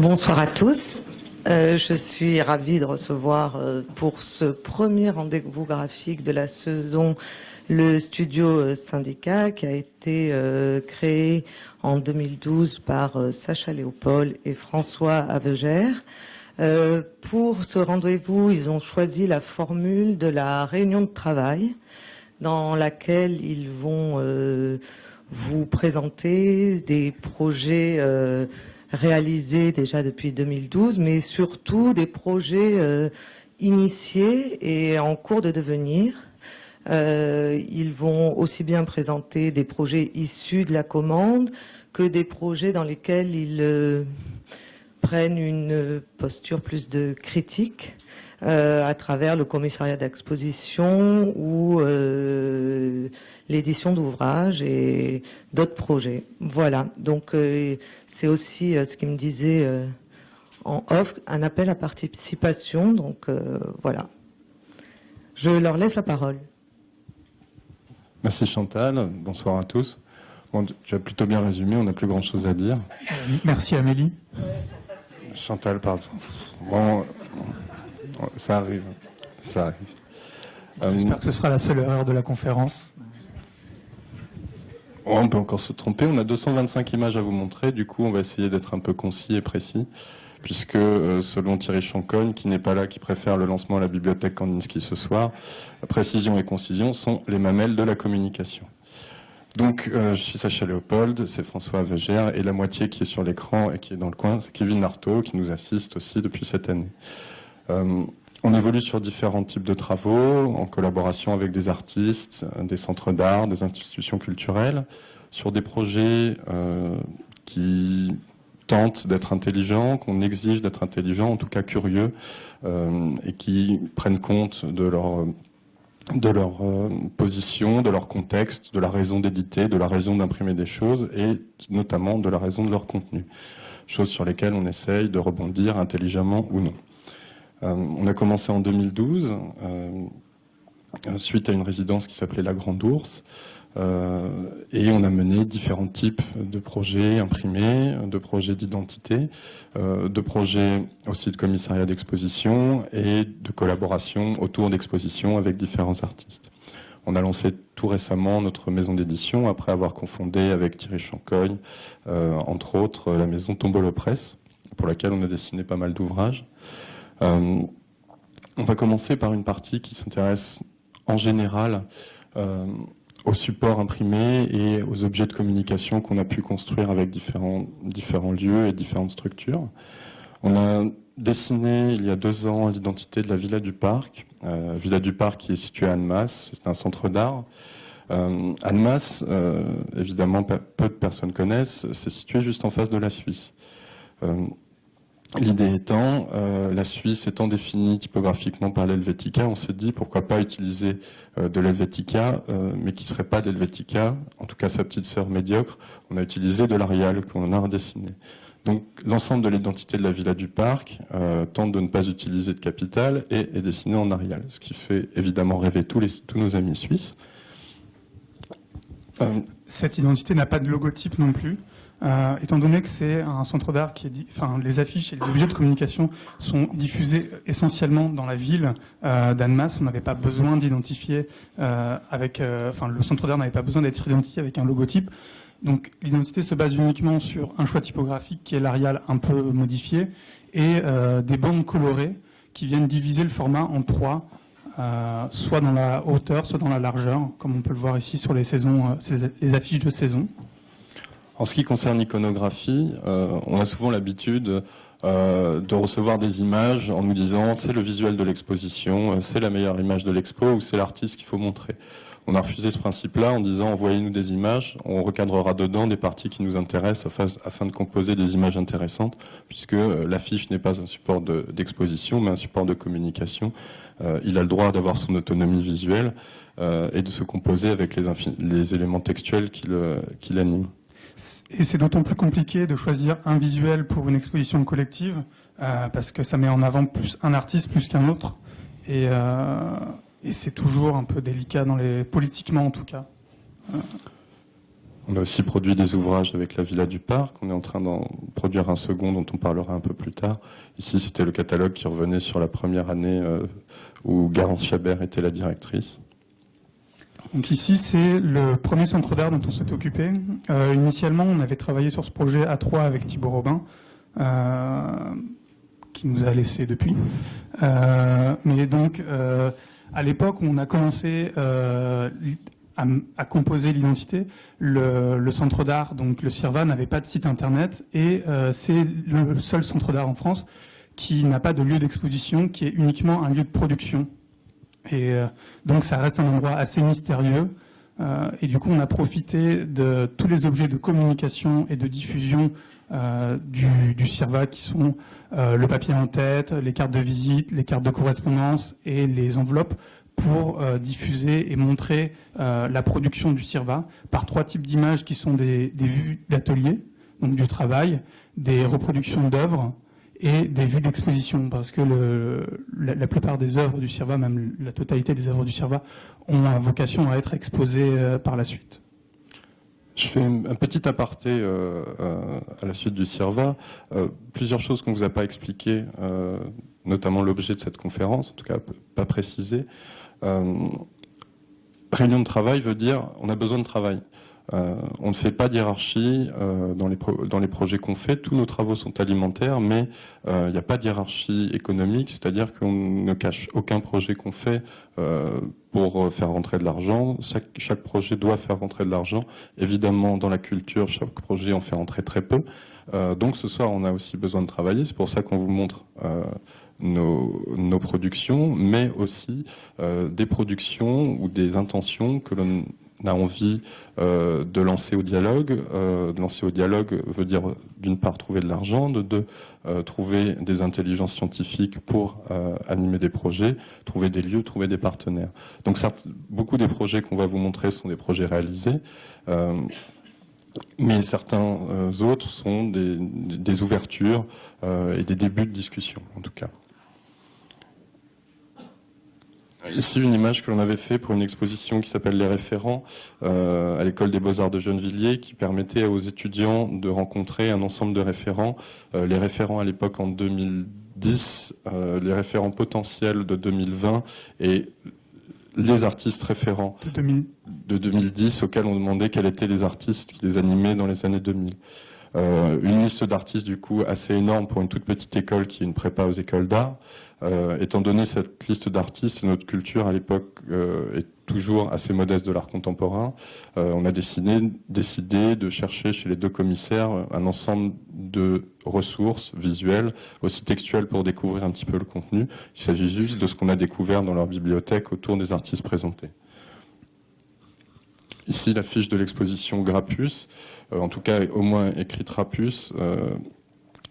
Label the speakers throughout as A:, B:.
A: Bonsoir à tous. Je suis ravie de recevoir pour ce premier rendez-vous graphique de la saison le studio Syndicat qui a été créé en 2012 par Sacha Léopold et François Avegère. Pour ce rendez-vous, ils ont choisi la formule de la réunion de travail dans laquelle ils vont vous présenter des projets réalisés déjà depuis 2012, mais surtout des projets initiés et en cours de devenir. Ils vont aussi bien présenter des projets issus de la commande que des projets dans lesquels ils prennent une posture plus de critique à travers le commissariat d'exposition ou l'édition d'ouvrages et d'autres projets. Voilà, donc c'est aussi ce qu'il me disait en off, un appel à participation, donc voilà. Je leur laisse la parole.
B: Merci Chantal, bonsoir à tous. Bon, tu as plutôt bien résumé, on n'a plus grand chose à dire.
C: Merci Amélie.
B: Chantal, pardon. Bon, ça arrive, ça arrive.
C: J'espère que ce sera la seule erreur de la conférence.
B: On peut encore se tromper, on a 225 images à vous montrer, du coup on va essayer d'être un peu concis et précis, puisque selon Thierry Chancogne, qui n'est pas là, qui préfère le lancement à la bibliothèque Kandinsky ce soir, précision et concision sont les mamelles de la communication. Donc je suis Sacha Léopold, c'est François Avegère, et la moitié qui est sur l'écran et qui est dans le coin, c'est Kevin Artaud, qui nous assiste aussi depuis cette année. On évolue sur différents types de travaux, en collaboration avec des artistes, des centres d'art, des institutions culturelles, sur des projets qui tentent d'être intelligents, qu'on exige d'être intelligents, en tout cas curieux, et qui prennent compte de leur position, de leur contexte, de la raison d'éditer, de la raison d'imprimer des choses, et notamment de la raison de leur contenu. Choses sur lesquelles on essaye de rebondir intelligemment ou non. On a commencé en 2012, suite à une résidence qui s'appelait La Grande Ourse, et on a mené différents types de projets imprimés, de projets d'identité, de projets aussi de commissariat d'exposition et de collaboration autour d'expositions avec différents artistes. On a lancé tout récemment notre maison d'édition, après avoir confondé avec Thierry Chancogne, entre autres, la maison Tombolo Presse, pour laquelle on a dessiné pas mal d'ouvrages. On va commencer par une partie qui s'intéresse en général aux supports imprimés et aux objets de communication qu'on a pu construire avec différents lieux et différentes structures. On a dessiné il y a 2 ans l'identité de la Villa du Parc. Villa du Parc qui est située à Annemasse, c'est un centre d'art. Annemasse, évidemment peu de personnes connaissent, c'est situé juste en face de la Suisse. L'idée étant, la Suisse étant définie typographiquement par l'Helvetica, on s'est dit pourquoi pas utiliser de l'Helvetica, mais qui ne serait pas d'Helvetica, en tout cas sa petite sœur médiocre. On a utilisé de l'Arial qu'on a redessiné. Donc l'ensemble de l'identité de la Villa du Parc tente de ne pas utiliser de capitale et est dessiné en Arial, ce qui fait évidemment rêver tous nos amis suisses.
C: Cette identité n'a pas de logotype non plus. Étant donné que c'est un centre d'art qui est, les affiches et les objets de communication sont diffusés essentiellement dans la ville d'Annemasse, on n'avait pas besoin d'identifier le centre d'art n'avait pas besoin d'être identifié avec un logotype. Donc l'identité se base uniquement sur un choix typographique qui est l'Arial un peu modifié et des bandes colorées qui viennent diviser le format en 3. Soit dans la hauteur, soit dans la largeur, comme on peut le voir ici sur les affiches de saison.
B: En ce qui concerne l'iconographie, on a souvent l'habitude de recevoir des images en nous disant c'est le visuel de l'exposition, c'est la meilleure image de l'expo ou c'est l'artiste qu'il faut montrer. On a refusé ce principe-là en disant envoyez-nous des images, on recadrera dedans des parties qui nous intéressent afin de composer des images intéressantes, puisque l'affiche n'est pas un support d'exposition mais un support de communication. Il a le droit d'avoir son autonomie visuelle et de se composer avec les éléments textuels qui l'animent.
C: Et c'est d'autant plus compliqué de choisir un visuel pour une exposition collective parce que ça met en avant plus un artiste plus qu'un autre et c'est toujours un peu délicat politiquement en tout cas.
B: On a aussi produit des ouvrages avec la Villa du Parc. On est en train d'en produire un second dont on parlera un peu plus tard. Ici, c'était le catalogue qui revenait sur la première année où Garance Chabert était la directrice.
C: Donc ici, c'est le premier centre d'art dont on s'est occupé. Initialement, on avait travaillé sur ce projet à 3 avec Thibaut Robin, qui nous a laissé depuis. Mais donc, à l'époque, on a commencé à composer l'identité. Le centre d'art, donc le CIRVA, n'avait pas de site internet et c'est le seul centre d'art en France qui n'a pas de lieu d'exposition, qui est uniquement un lieu de production. Et donc ça reste un endroit assez mystérieux. Et du coup, on a profité de tous les objets de communication et de diffusion du CIRVA, qui sont le papier en tête, les cartes de visite, les cartes de correspondance et les enveloppes, pour diffuser et montrer la production du CIRVA par 3 types d'images qui sont des vues d'atelier, donc du travail, des reproductions d'œuvres et des vues d'exposition, parce que la plupart des œuvres du CIRVA, même la totalité des œuvres du CIRVA, ont vocation à être exposées par la suite.
B: Je fais un petit aparté à la suite du CIRVA. Plusieurs choses qu'on ne vous a pas expliquées, notamment l'objet de cette conférence, en tout cas pas précisé. Réunion de travail veut dire on a besoin de travail. On ne fait pas de hiérarchie dans les projets qu'on fait. Tous nos travaux sont alimentaires, mais il n'y a pas de hiérarchie économique, c'est-à-dire qu'on ne cache aucun projet qu'on fait pour faire rentrer de l'argent. Chaque projet doit faire rentrer de l'argent. Évidemment, dans la culture, chaque projet en fait rentrer très peu. Donc ce soir, on a aussi besoin de travailler. C'est pour ça qu'on vous montre nos productions, mais aussi des productions ou des intentions que l'on a envie de lancer au dialogue. De lancer au dialogue veut dire d'une part trouver de l'argent, de deux trouver des intelligences scientifiques pour animer des projets, trouver des lieux, trouver des partenaires. Donc certes, beaucoup des projets qu'on va vous montrer sont des projets réalisés, mais certains autres sont des ouvertures et des débuts de discussion en tout cas. Ici, une image que l'on avait fait pour une exposition qui s'appelle Les Référents à l'école des Beaux-Arts de Gennevilliers, qui permettait aux étudiants de rencontrer un ensemble de référents. Les référents à l'époque en 2010, les référents potentiels de 2020 et les artistes référents de 2010 auxquels on demandait quels étaient les artistes qui les animaient dans les années 2000. Une liste d'artistes du coup assez énorme pour une toute petite école qui est une prépa aux écoles d'art. Étant donné cette liste d'artistes, notre culture à l'époque est toujours assez modeste de l'art contemporain, on a décidé de chercher chez les 2 commissaires un ensemble de ressources visuelles, aussi textuelles pour découvrir un petit peu le contenu. Il s'agit juste de ce qu'on a découvert dans leur bibliothèque autour des artistes présentés. Ici, la fiche de l'exposition Grappus, en tout cas au moins écrite Rapus,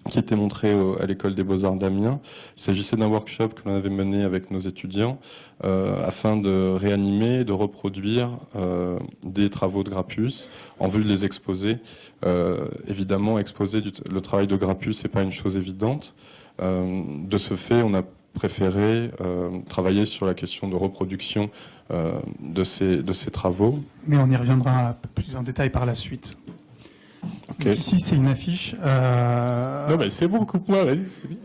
B: qui était montrée à l'école des Beaux-Arts d'Amiens. Il s'agissait d'un workshop que l'on avait mené avec nos étudiants afin de réanimer, de reproduire des travaux de Grappus en vue de les exposer. Évidemment, exposer le travail de Grappus, c'est pas une chose évidente. De ce fait, on a préféré travailler sur la question de reproduction de ces travaux.
C: Mais on y reviendra plus en détail par la suite. Okay. Donc ici, c'est une affiche.
B: Non, mais c'est bon, coupe-moi, vas-y, c'est bien.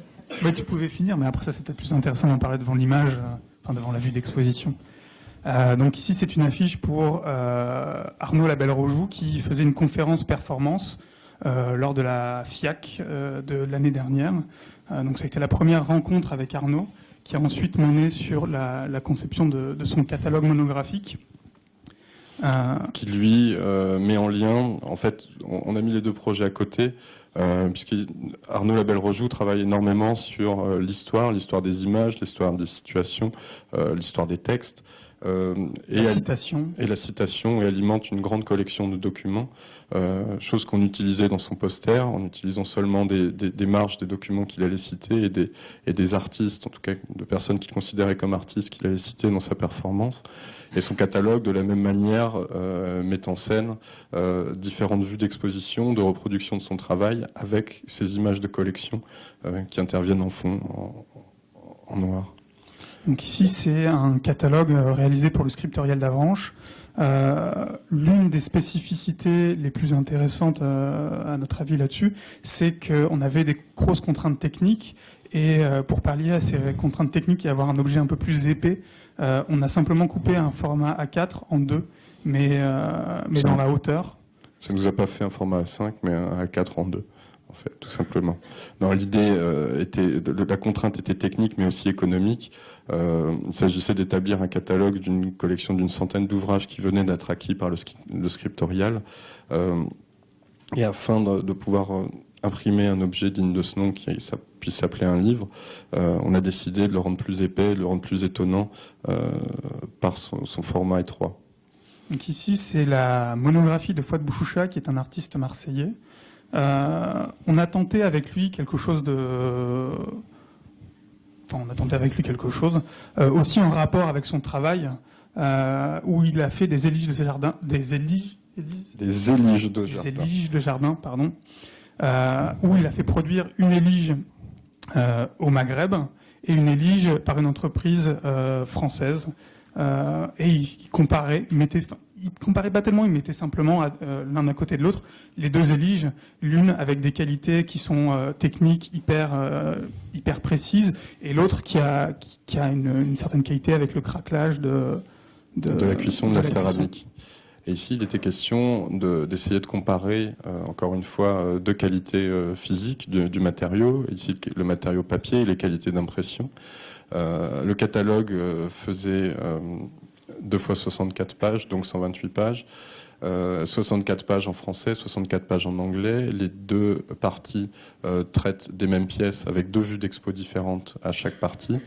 C: Ouais, tu pouvais finir, mais après ça, c'était plus intéressant d'en parler devant l'image, devant la vue d'exposition. Donc ici, c'est une affiche pour Arnaud Labelle-Rojoux, qui faisait une conférence performance lors de la FIAC de l'année dernière. Donc ça a été la première rencontre avec Arnaud, qui a ensuite mené sur la conception de son catalogue monographique.
B: Qui lui met en lien, en fait, on a mis les 2 projets à côté, puisque Arnaud Labelle-Rojoux travaille énormément sur l'histoire des images, l'histoire des situations, l'histoire des textes. Et la citation, et alimente une grande collection de documents, chose qu'on utilisait dans son poster, en utilisant seulement des marges des documents qu'il allait citer et des artistes, en tout cas de personnes qu'il considérait comme artistes qu'il allait citer dans sa performance. Et son catalogue, de la même manière, met en scène différentes vues d'exposition, de reproduction de son travail, avec ces images de collection qui interviennent en fond, en noir.
C: Donc ici, c'est un catalogue réalisé pour le scriptorial d'Avranches, L'une des spécificités les plus intéressantes, à notre avis là-dessus, c'est qu'on avait des grosses contraintes techniques, et pour pallier à ces contraintes techniques et avoir un objet un peu plus épais, on a simplement coupé un format A4 en deux, mais dans la hauteur.
B: Ça ne nous a pas fait un format A5, mais un A4 en deux, en fait, tout simplement. Non, l'idée la contrainte était technique, mais aussi économique. Il s'agissait d'établir un catalogue d'une collection d'une centaine d'ouvrages qui venaient d'être acquis par le scriptorial. Et afin de pouvoir imprimer un objet digne de ce nom qui puisse s'appeler un livre, on a décidé de le rendre plus épais, de le rendre plus étonnant par son format étroit.
C: Donc ici, c'est la monographie de Fouad Bouchoucha, qui est un artiste marseillais. On a tenté avec lui quelque chose aussi en rapport avec son travail, où il a fait des éliges de jardin, des éliges de jardin, pardon, où il a fait produire une élige au Maghreb et une élige par une entreprise française. Et il comparait pas tellement, il mettait simplement l'un à côté de l'autre les deux éliges, l'une avec des qualités qui sont techniques hyper précises, et l'autre qui a une certaine qualité avec le craquelage de
B: la cuisson de la céramique. Et ici, il était question d'essayer de comparer, encore une fois, deux qualités physiques du matériau, ici le matériau papier et les qualités d'impression. Le catalogue faisait 2 fois 64 pages, donc 128 pages. 64 pages en français, 64 pages en anglais. Les deux parties traitent des mêmes pièces avec deux vues d'expo différentes à chaque partie.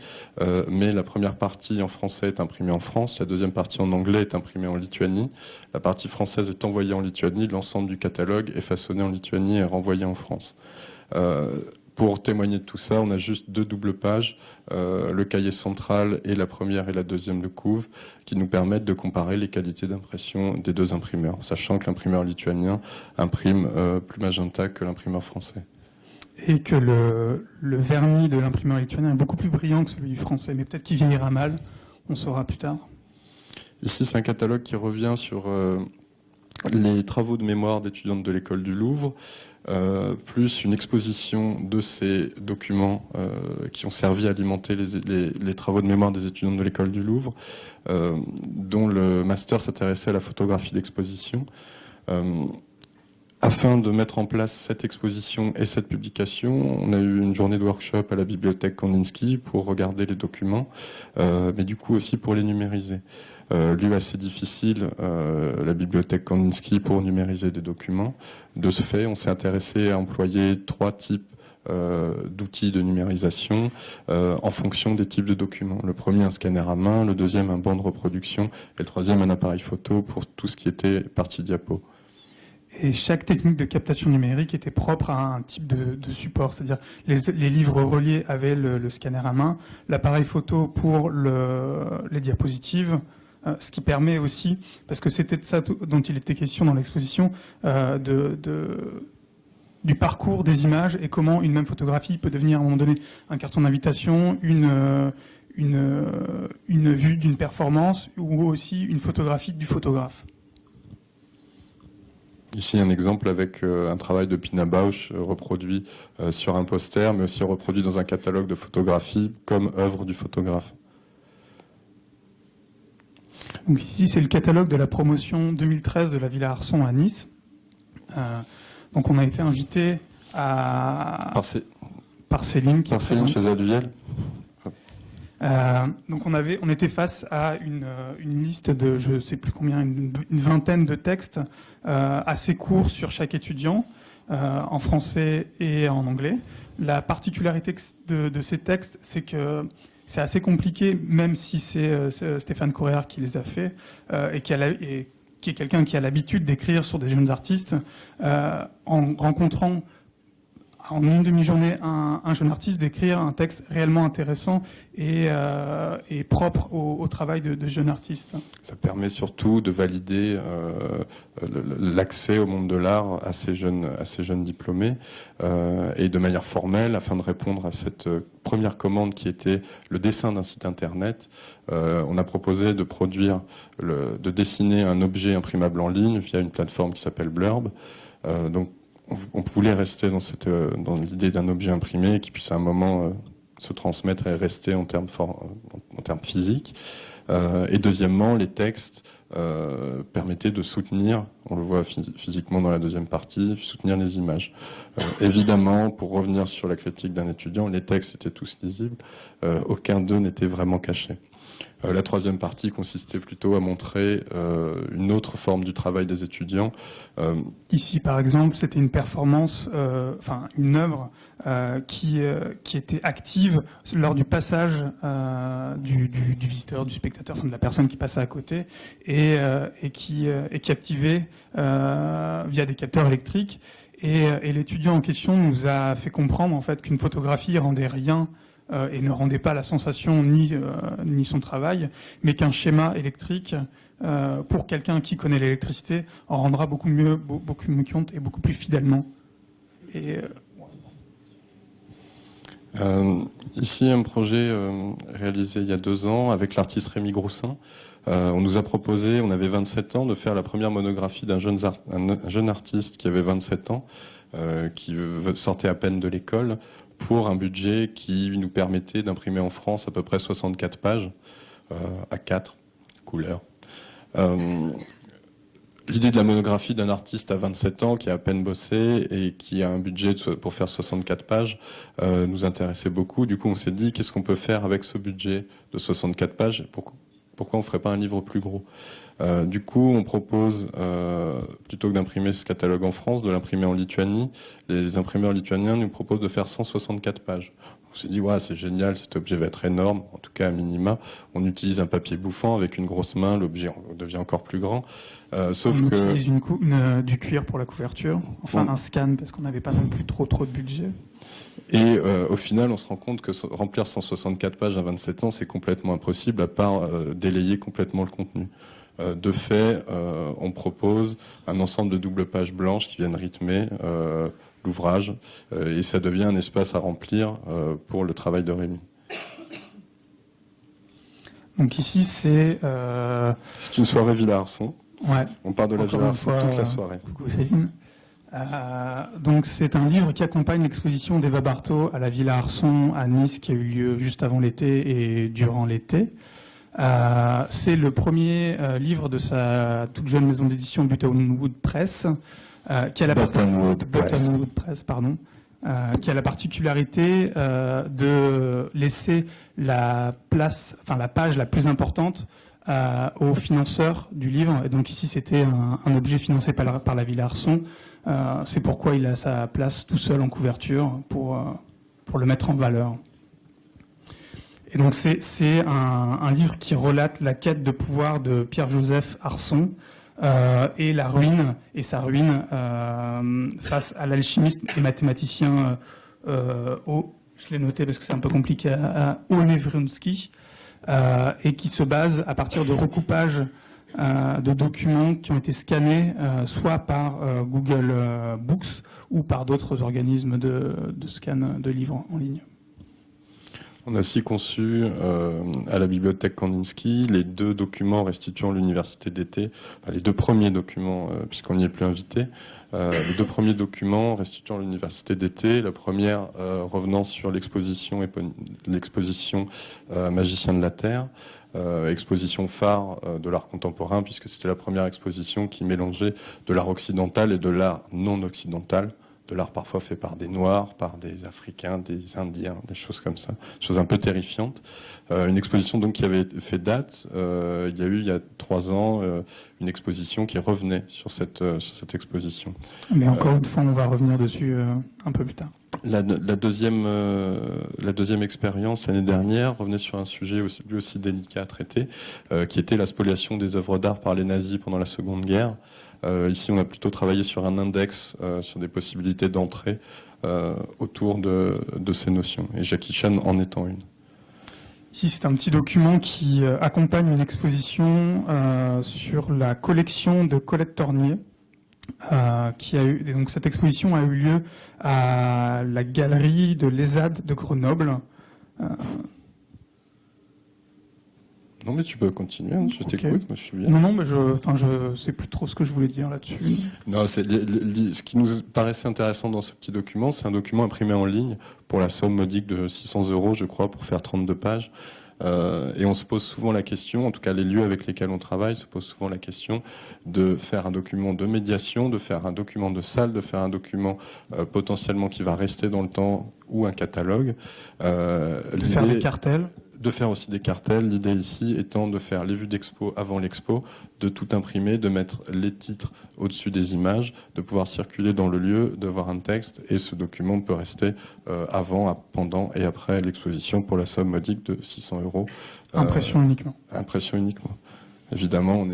B: Mais la première partie en français est imprimée en France, la deuxième partie en anglais est imprimée en Lituanie. La partie française est envoyée en Lituanie, l'ensemble du catalogue est façonné en Lituanie et renvoyé en France. Pour témoigner de tout ça, on a juste 2 doubles pages, le cahier central et la première et la deuxième de couve, qui nous permettent de comparer les qualités d'impression des deux imprimeurs, sachant que l'imprimeur lituanien imprime plus magenta que l'imprimeur français.
C: Et que le vernis de l'imprimeur lituanien est beaucoup plus brillant que celui du français, mais peut-être qu'il vieillira mal, on saura plus tard.
B: Ici, c'est un catalogue qui revient sur les travaux de mémoire d'étudiantes de l'école du Louvre, plus une exposition de ces documents qui ont servi à alimenter les travaux de mémoire des étudiants de l'école du Louvre, dont le master s'intéressait à la photographie d'exposition. Afin de mettre en place cette exposition et cette publication, on a eu une journée de workshop à la bibliothèque Kandinsky pour regarder les documents, mais du coup aussi pour les numériser. Lieu assez difficile, la bibliothèque Kandinsky, pour numériser des documents. De ce fait, on s'est intéressé à employer 3 types d'outils de numérisation en fonction des types de documents. Le premier, un scanner à main, le deuxième, un banc de reproduction, et le troisième, un appareil photo pour tout ce qui était partie diapo.
C: Et chaque technique de captation numérique était propre à un type de support, c'est-à-dire les livres reliés avaient le scanner à main, l'appareil photo pour les diapositives, ce qui permet aussi, parce que c'était de ça dont il était question dans l'exposition, du parcours des images et comment une même photographie peut devenir à un moment donné un carton d'invitation, une vue d'une performance ou aussi une photographie du photographe.
B: Ici, un exemple avec un travail de Pina Bausch reproduit sur un poster, mais aussi reproduit dans un catalogue de photographie comme œuvre du photographe.
C: Donc ici, c'est le catalogue de la promotion 2013 de la Villa Arson à Nice. Donc on a été invité par Céline.
B: Par Céline chez Alviel.
C: Donc on était face à une liste de, je ne sais plus combien, une vingtaine de textes assez courts sur chaque étudiant, en français et en anglais. La particularité de ces textes, c'est que c'est assez compliqué, même si c'est Stéphane Corréard qui les a faits, et qui est quelqu'un qui a l'habitude d'écrire sur des jeunes artistes, en rencontrant en une demi-journée un jeune artiste d'écrire un texte réellement intéressant et propre au travail de jeune artiste.
B: Ça permet surtout de valider l'accès au monde de l'art à ces jeunes diplômés et de manière formelle, afin de répondre à cette première commande qui était le dessin d'un site internet. On a proposé de dessiner un objet imprimable en ligne via une plateforme qui s'appelle Blurb. Donc on voulait rester dans l'idée d'un objet imprimé qui puisse à un moment se transmettre et rester en termes physiques. Et deuxièmement, les textes permettaient de soutenir, on le voit physiquement dans la deuxième partie, soutenir les images. Évidemment, pour revenir sur la critique d'un étudiant, les textes étaient tous lisibles, aucun d'eux n'était vraiment caché. La troisième partie consistait plutôt à montrer une autre forme du travail des étudiants.
C: Ici, par exemple, c'était une performance, une œuvre qui était active lors du passage du visiteur, du spectateur, de la personne qui passait à côté, et qui activait via des capteurs électriques. Et l'étudiant en question nous a fait comprendre en fait qu'une photographie rendait rien et ne rendait pas la sensation ni son travail, mais qu'un schéma électrique, pour quelqu'un qui connaît l'électricité, en rendra beaucoup mieux compte et beaucoup plus fidèlement.
B: Ici, un projet réalisé il y a 2 ans avec l'artiste Rémi Groussin. On nous a proposé, on avait 27 ans, de faire la première monographie d'un jeune artiste qui avait 27 ans, qui sortait à peine de l'école, pour un budget qui nous permettait d'imprimer en France à peu près 64 pages, à 4 couleurs. L'idée de la monographie d'un artiste à 27 ans qui a à peine bossé et qui a un budget pour faire 64 pages nous intéressait beaucoup. Du coup, on s'est dit, qu'est-ce qu'on peut faire avec ce budget de 64 pages ? Pourquoi on ne ferait pas un livre plus gros ? Du coup, on propose, plutôt que d'imprimer ce catalogue en France, de l'imprimer en Lituanie. Les imprimeurs lituaniens nous proposent de faire 164 pages. On s'est dit, ouais, c'est génial, cet objet va être énorme, en tout cas à minima. On utilise un papier bouffant avec une grosse main, l'objet devient encore plus grand. Sauf
C: on
B: que
C: utilise du cuir pour la couverture, un scan, parce qu'on n'avait pas non plus trop de budget.
B: Et au final, on se rend compte que remplir 164 pages à 27 ans, c'est complètement impossible, à part délayer complètement le contenu. De fait, on propose un ensemble de doubles pages blanches qui viennent rythmer l'ouvrage, et ça devient un espace à remplir pour le travail de Rémi.
C: Donc ici, c'est
B: une soirée Villa Arson.
C: Ouais.
B: On part de la Villa Arson toute la soirée.
C: Coucou Céline. Donc c'est un livre qui accompagne l'exposition d'Eva Barthaud à la Villa Arson à Nice, qui a eu lieu juste avant l'été et durant l'été. C'est le premier livre de sa toute jeune maison d'édition Buttonwood Press, qui a la particularité de laisser la page la plus importante aux financeurs du livre. Et donc ici, c'était un objet financé par la Villa Arson. C'est pourquoi il a sa place tout seul en couverture pour le mettre en valeur. Et donc c'est un livre qui relate la quête de pouvoir de Pierre-Joseph Arson et sa ruine face à l'alchimiste et mathématicien je l'ai noté parce que c'est un peu compliqué, Onevrunsky, et qui se base à partir de recoupages de documents qui ont été scannés soit par Google Books ou par d'autres organismes de scan de livres en ligne.
B: On a aussi conçu à la bibliothèque Kandinsky les 2 documents restituant l'université d'été, les 2 premiers documents, puisqu'on n'y est plus invité, les 2 premiers documents restituant l'université d'été, la première revenant sur l'exposition Magicien de la Terre, exposition phare de l'art contemporain, puisque c'était la première exposition qui mélangeait de l'art occidental et de l'art non occidental, de l'art parfois fait par des Noirs, par des Africains, des Indiens, des choses comme ça, choses un peu terrifiantes. Une exposition donc qui avait fait date. Il y a eu il y a 3 ans une exposition qui revenait sur cette exposition.
C: Mais encore une fois, on va revenir dessus un peu plus tard.
B: La deuxième expérience l'année dernière revenait sur un sujet lui aussi délicat à traiter, qui était la spoliation des œuvres d'art par les nazis pendant la Seconde Guerre. Ici, on a plutôt travaillé sur un index, sur des possibilités d'entrée autour de ces notions, et Jackie Chan en étant une.
C: Ici, c'est un petit document qui accompagne une exposition sur la collection de Colette Tornier. Donc cette exposition a eu lieu à la galerie de l'ESAD de Grenoble.
B: Non, mais tu peux continuer, hein, je t'écoute, moi je suis bien.
C: Non, mais je sais plus trop ce que je voulais dire là-dessus.
B: Non, ce qui nous paraissait intéressant dans ce petit document, c'est un document imprimé en ligne pour la somme modique de 600 €, je crois, pour faire 32 pages. Et on se pose souvent la question, en tout cas les lieux avec lesquels on travaille se posent souvent la question de faire un document de médiation, de faire un document de salle, de faire un document potentiellement qui va rester dans le temps ou un catalogue.
C: De faire des cartels.
B: De faire aussi des cartels. L'idée ici étant de faire les vues d'expo avant l'expo, de tout imprimer, de mettre les titres au-dessus des images, de pouvoir circuler dans le lieu, de voir un texte, et ce document peut rester avant, pendant et après l'exposition pour la somme modique de 600 €.
C: Impression uniquement.
B: Impression uniquement. Évidemment,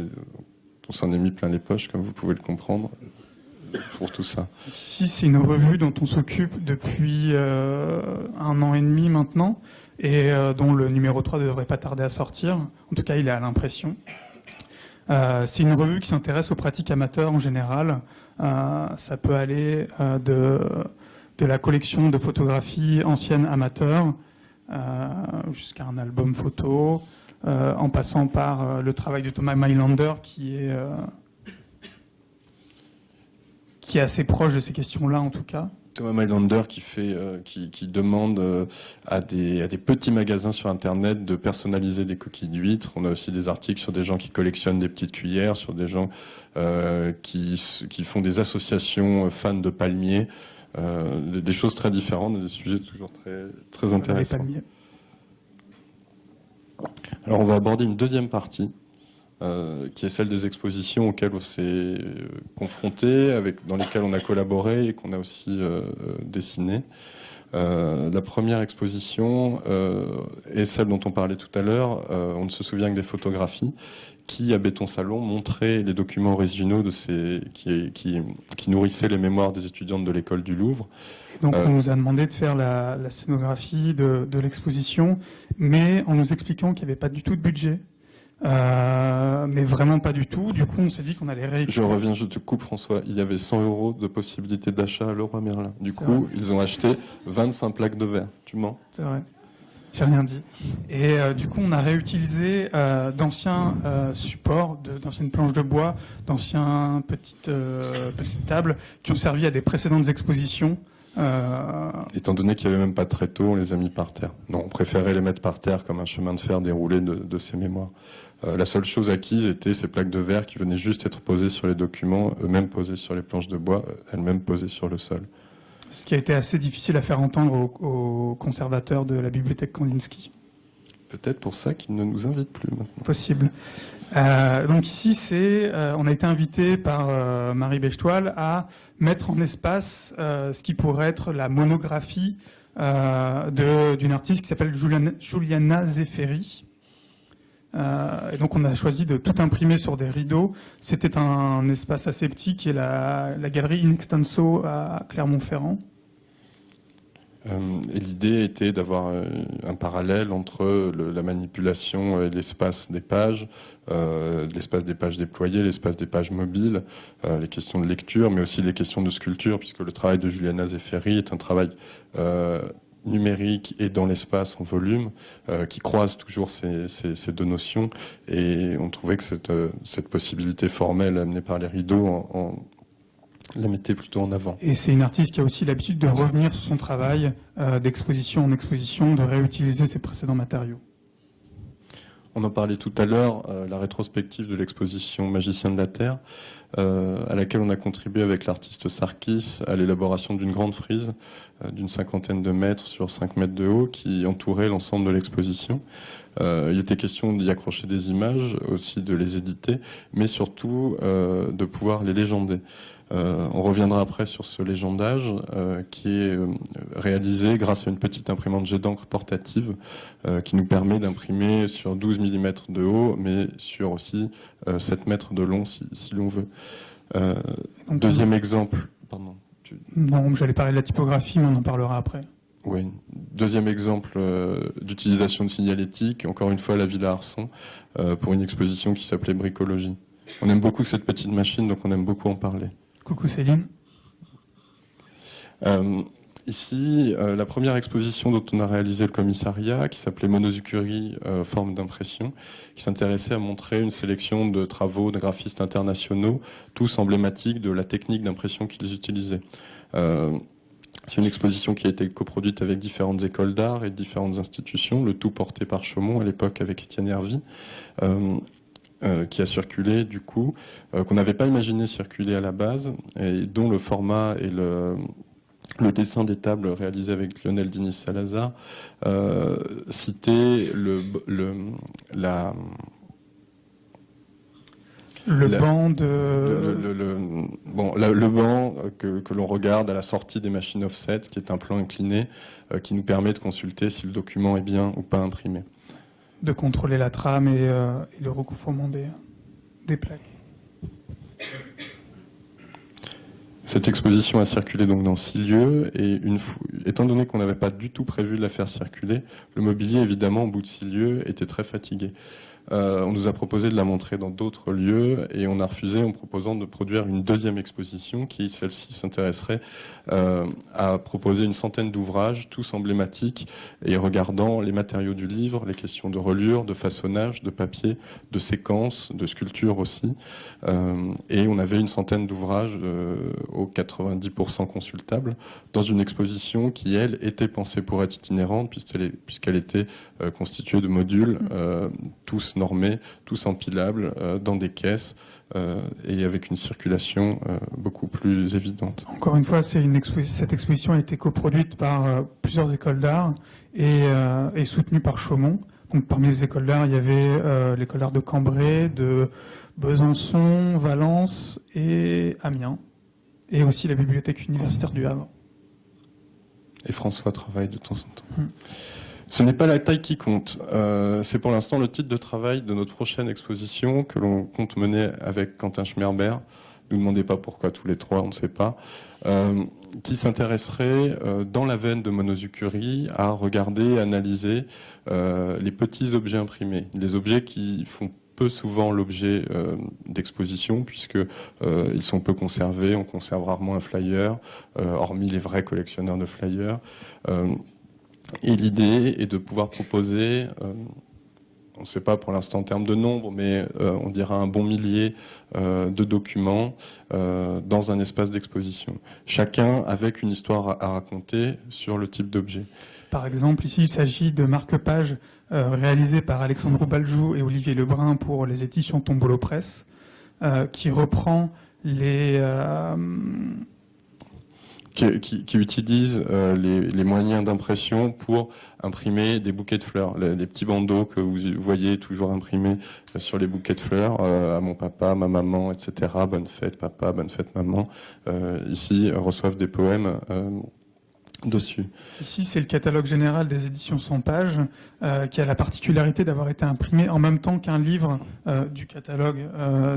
B: on s'en est mis plein les poches, comme vous pouvez le comprendre, pour tout ça.
C: Ici, c'est une revue dont on s'occupe depuis 1 an et demi maintenant, et dont le numéro 3 ne devrait pas tarder à sortir. En tout cas, il est à l'impression. C'est une revue qui s'intéresse aux pratiques amateurs en général. Ça peut aller de la collection de photographies anciennes amateurs jusqu'à un album photo, en passant par le travail de Thomas Mailander qui est assez proche de ces questions-là en tout cas.
B: Thomas Mailander qui demande à des petits magasins sur Internet de personnaliser des coquilles d'huîtres. On a aussi des articles sur des gens qui collectionnent des petites cuillères, sur des gens qui font des associations fans de palmiers, des choses très différentes, des sujets toujours très, très intéressants. Alors on va aborder une deuxième partie, qui est celle des expositions auxquelles on s'est confronté, dans lesquelles on a collaboré et qu'on a aussi dessiné. La première exposition est celle dont on parlait tout à l'heure. On ne se souvient que des photographies qui, à Béton Salon, montraient les documents originaux qui nourrissaient les mémoires des étudiantes de l'école du Louvre.
C: Donc on nous a demandé de faire la scénographie de l'exposition, mais en nous expliquant qu'il n'y avait pas du tout de budget. Mais vraiment pas du tout. Du coup, on s'est dit qu'on allait réécrire.
B: Je reviens, je te coupe, François. Il y avait 100 € de possibilité d'achat à Leroy Merlin. Du coup, ils ont acheté 25 plaques de verre. Tu mens?
C: C'est vrai. J'ai rien dit. Et du coup, on a réutilisé d'anciens supports, d'anciennes planches de bois, d'anciennes petites tables qui ont servi à des précédentes expositions.
B: Étant donné qu'il n'y avait même pas de tréteaux, on les a mis par terre. Non, on préférait les mettre par terre comme un chemin de fer déroulé de ces mémoires. La seule chose acquise était ces plaques de verre qui venaient juste être posées sur les documents, eux-mêmes posées sur les planches de bois, elles-mêmes posées sur le sol.
C: Ce qui a été assez difficile à faire entendre aux conservateurs de la bibliothèque Kandinsky.
B: Peut-être pour ça qu'ils ne nous invitent plus maintenant.
C: Possible. Donc ici, on a été invité par Marie Bechtoile à mettre en espace ce qui pourrait être la monographie d'une artiste qui s'appelle Juliana Zefferi. Et donc on a choisi de tout imprimer sur des rideaux. C'était un espace assez petit qui est la galerie In Extenso à Clermont-Ferrand.
B: Et l'idée était d'avoir un parallèle entre la manipulation et l'espace des pages, l'espace des pages déployées, l'espace des pages mobiles, les questions de lecture, mais aussi les questions de sculpture, puisque le travail de Juliana Zefferi est un travail numérique et dans l'espace en volume, qui croise toujours ces deux notions, et on trouvait que cette possibilité formelle amenée par les rideaux la mettait plutôt en avant.
C: Et c'est une artiste qui a aussi l'habitude de revenir sur son travail d'exposition en exposition, de réutiliser ses précédents matériaux.
B: On en parlait tout à l'heure, la rétrospective de l'exposition Magicien de la Terre, à laquelle on a contribué avec l'artiste Sarkis à l'élaboration d'une grande frise d'une 50aine de mètres sur 5 mètres de haut qui entourait l'ensemble de l'exposition. Il était question d'y accrocher des images, aussi de les éditer, mais surtout de pouvoir les légender. On reviendra après sur ce légendage qui est réalisé grâce à une petite imprimante jet d'encre portative qui nous permet d'imprimer sur 12 mm de haut, mais sur aussi 7 mètres de long si l'on veut. Deuxième exemple. Pardon.
C: Non, j'allais parler de la typographie, mais on en parlera après.
B: Oui. Deuxième exemple d'utilisation de signalétique, encore une fois à la Villa Arson, pour une exposition qui s'appelait Bricologie. On aime beaucoup cette petite machine, donc on aime beaucoup en parler.
C: Coucou Céline.
B: Ici, la première exposition dont on a réalisé le commissariat, qui s'appelait Monosucuri, forme d'impression, qui s'intéressait à montrer une sélection de travaux de graphistes internationaux, tous emblématiques de la technique d'impression qu'ils utilisaient. C'est une exposition qui a été coproduite avec différentes écoles d'art et différentes institutions, le tout porté par Chaumont à l'époque avec Étienne Hervy, qui a circulé du coup, qu'on n'avait pas imaginé circuler à la base, et dont le format et le dessin des tables réalisé avec Lionel Diniz Salazar citait le banc que l'on regarde à la sortie des machines offset, qui est un plan incliné qui nous permet de consulter si le document est bien ou pas imprimé.
C: De contrôler la trame et le recouvrement des plaques.
B: Cette exposition a circulé donc dans 6 lieux et étant donné qu'on n'avait pas du tout prévu de la faire circuler, le mobilier évidemment au bout de 6 lieux était très fatigué. On nous a proposé de la montrer dans d'autres lieux et on a refusé en proposant de produire une deuxième exposition qui, celle-ci, s'intéresserait à proposer une centaine d'ouvrages, tous emblématiques et regardant les matériaux du livre, les questions de reliure, de façonnage, de papier, de séquence, de sculpture aussi. Et on avait une centaine d'ouvrages aux 90% consultables dans une exposition qui, elle, était pensée pour être itinérante puisqu'elle était constituée de modules, tous normés, tous empilables dans des caisses et avec une circulation beaucoup plus évidente.
C: Encore une fois, cette exposition a été coproduite par plusieurs écoles d'art et soutenue par Chaumont. Donc, parmi les écoles d'art, il y avait l'école d'art de Cambrai, de Besançon, Valence et Amiens, et aussi la bibliothèque universitaire du Havre.
B: Et François travaille de temps en temps. Ce n'est pas la taille qui compte. C'est pour l'instant le titre de travail de notre prochaine exposition que l'on compte mener avec Quentin Schmerber. Ne nous demandez pas pourquoi tous les trois, on ne sait pas. Qui s'intéresserait dans la veine de Monosucuri à regarder, analyser les petits objets imprimés. Les objets qui font peu souvent l'objet d'expositions puisque ils sont peu conservés. On conserve rarement un flyer, hormis les vrais collectionneurs de flyers. Et l'idée est de pouvoir proposer, on ne sait pas pour l'instant en termes de nombre, mais on dira un bon millier de documents dans un espace d'exposition. Chacun avec une histoire à raconter sur le type d'objet.
C: Par exemple, ici, il s'agit de marque-pages réalisés par Alexandre Baljou et Olivier Lebrun pour les éditions Tombolo Presse, qui reprend les...
B: Qui utilisent les moyens d'impression pour imprimer des bouquets de fleurs, les petits bandeaux que vous voyez toujours imprimés sur les bouquets de fleurs, à mon papa, ma maman, etc. Bonne fête papa, bonne fête maman. Ici reçoivent des poèmes dessus. Ici,
C: c'est le catalogue général des éditions 100 pages, qui a la particularité d'avoir été imprimé en même temps qu'un livre du catalogue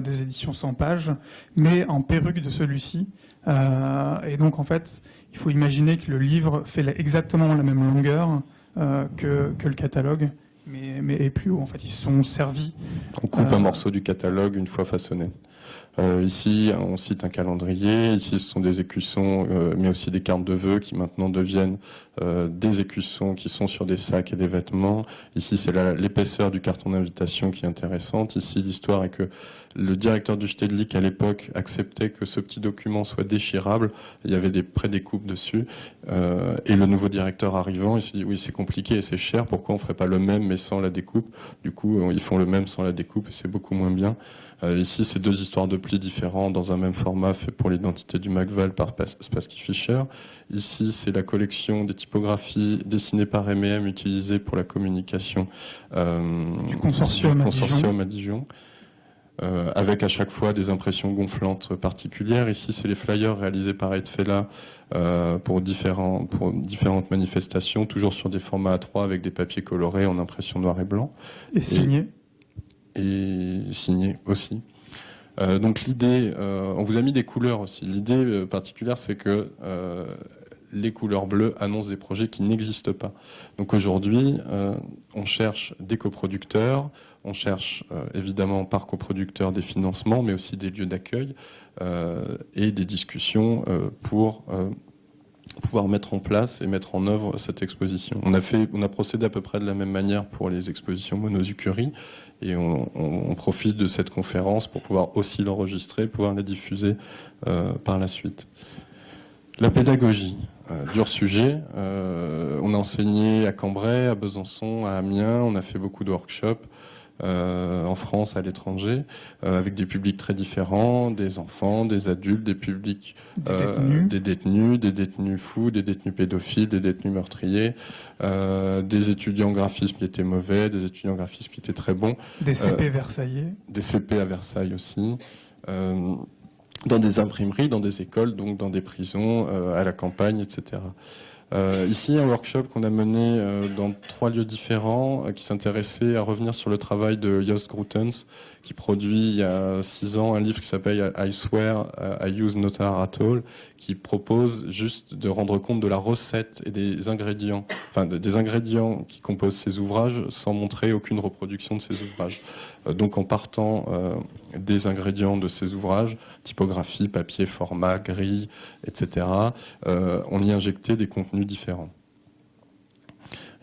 C: des éditions 100 pages, mais en perruque de celui-ci. Et donc, en fait, il faut imaginer que le livre fait exactement la même longueur que le catalogue, mais plus haut. En fait, ils se sont servis.
B: On coupe un morceau du catalogue une fois façonné. Ici, on cite un calendrier. Ici, ce sont des écussons, mais aussi des cartes de vœux qui maintenant deviennent des écussons qui sont sur des sacs et des vêtements. Ici, c'est l'épaisseur du carton d'invitation qui est intéressante. Ici, l'histoire est que le directeur du Stedelijk, à l'époque, acceptait que ce petit document soit déchirable. Il y avait des prédécoupes dessus. Et le nouveau directeur arrivant, il s'est dit, oui, c'est compliqué et c'est cher. Pourquoi on ferait pas le même, mais sans la découpe? Du coup, ils font le même sans la découpe et c'est beaucoup moins bien. Ici, c'est 2 histoires de plis différents dans un même format fait pour l'identité du Macval par Spassky Fischer. Ici, c'est la collection des typographies dessinées par M&M utilisées pour la communication
C: du consortium
B: à Dijon. Avec à chaque fois des impressions gonflantes particulières. Ici, c'est les flyers réalisés par Edfella pour différentes manifestations, toujours sur des formats A3 avec des papiers colorés en impression noir et blanc.
C: Et signés.
B: Et signé aussi. Donc l'idée, on vous a mis des couleurs aussi. L'idée particulière, c'est que les couleurs bleues annoncent des projets qui n'existent pas. Donc aujourd'hui, on cherche des coproducteurs, on cherche évidemment par coproducteurs des financements, mais aussi des lieux d'accueil et des discussions pour pouvoir mettre en place et mettre en œuvre cette exposition. On a procédé à peu près de la même manière pour les expositions Monozucuri et on profite de cette conférence pour pouvoir aussi l'enregistrer, pouvoir la diffuser par la suite. La pédagogie, dur sujet. On a enseigné à Cambrai, à Besançon, à Amiens, on a fait beaucoup de workshops. En France, à l'étranger, avec des publics très différents, des enfants, des adultes, des publics, des détenus fous, des détenus pédophiles, des détenus meurtriers, des étudiants graphisme qui étaient mauvais, des étudiants graphisme qui étaient très bons.
C: Des CP versaillais. Des
B: CP à Versailles aussi. Dans des imprimeries, dans des écoles, donc dans des prisons, à la campagne, etc. Ici, un workshop qu'on a mené dans 3 lieux différents qui s'intéressait à revenir sur le travail de Joost Grootens, qui produit il y a 6 ans un livre qui s'appelle I Swear I Use Not at All, qui propose juste de rendre compte de la recette et des ingrédients, des ingrédients qui composent ces ouvrages sans montrer aucune reproduction de ces ouvrages. Donc en partant des ingrédients de ces ouvrages, typographie, papier, format, grille, etc., on y injectait des contenus différents.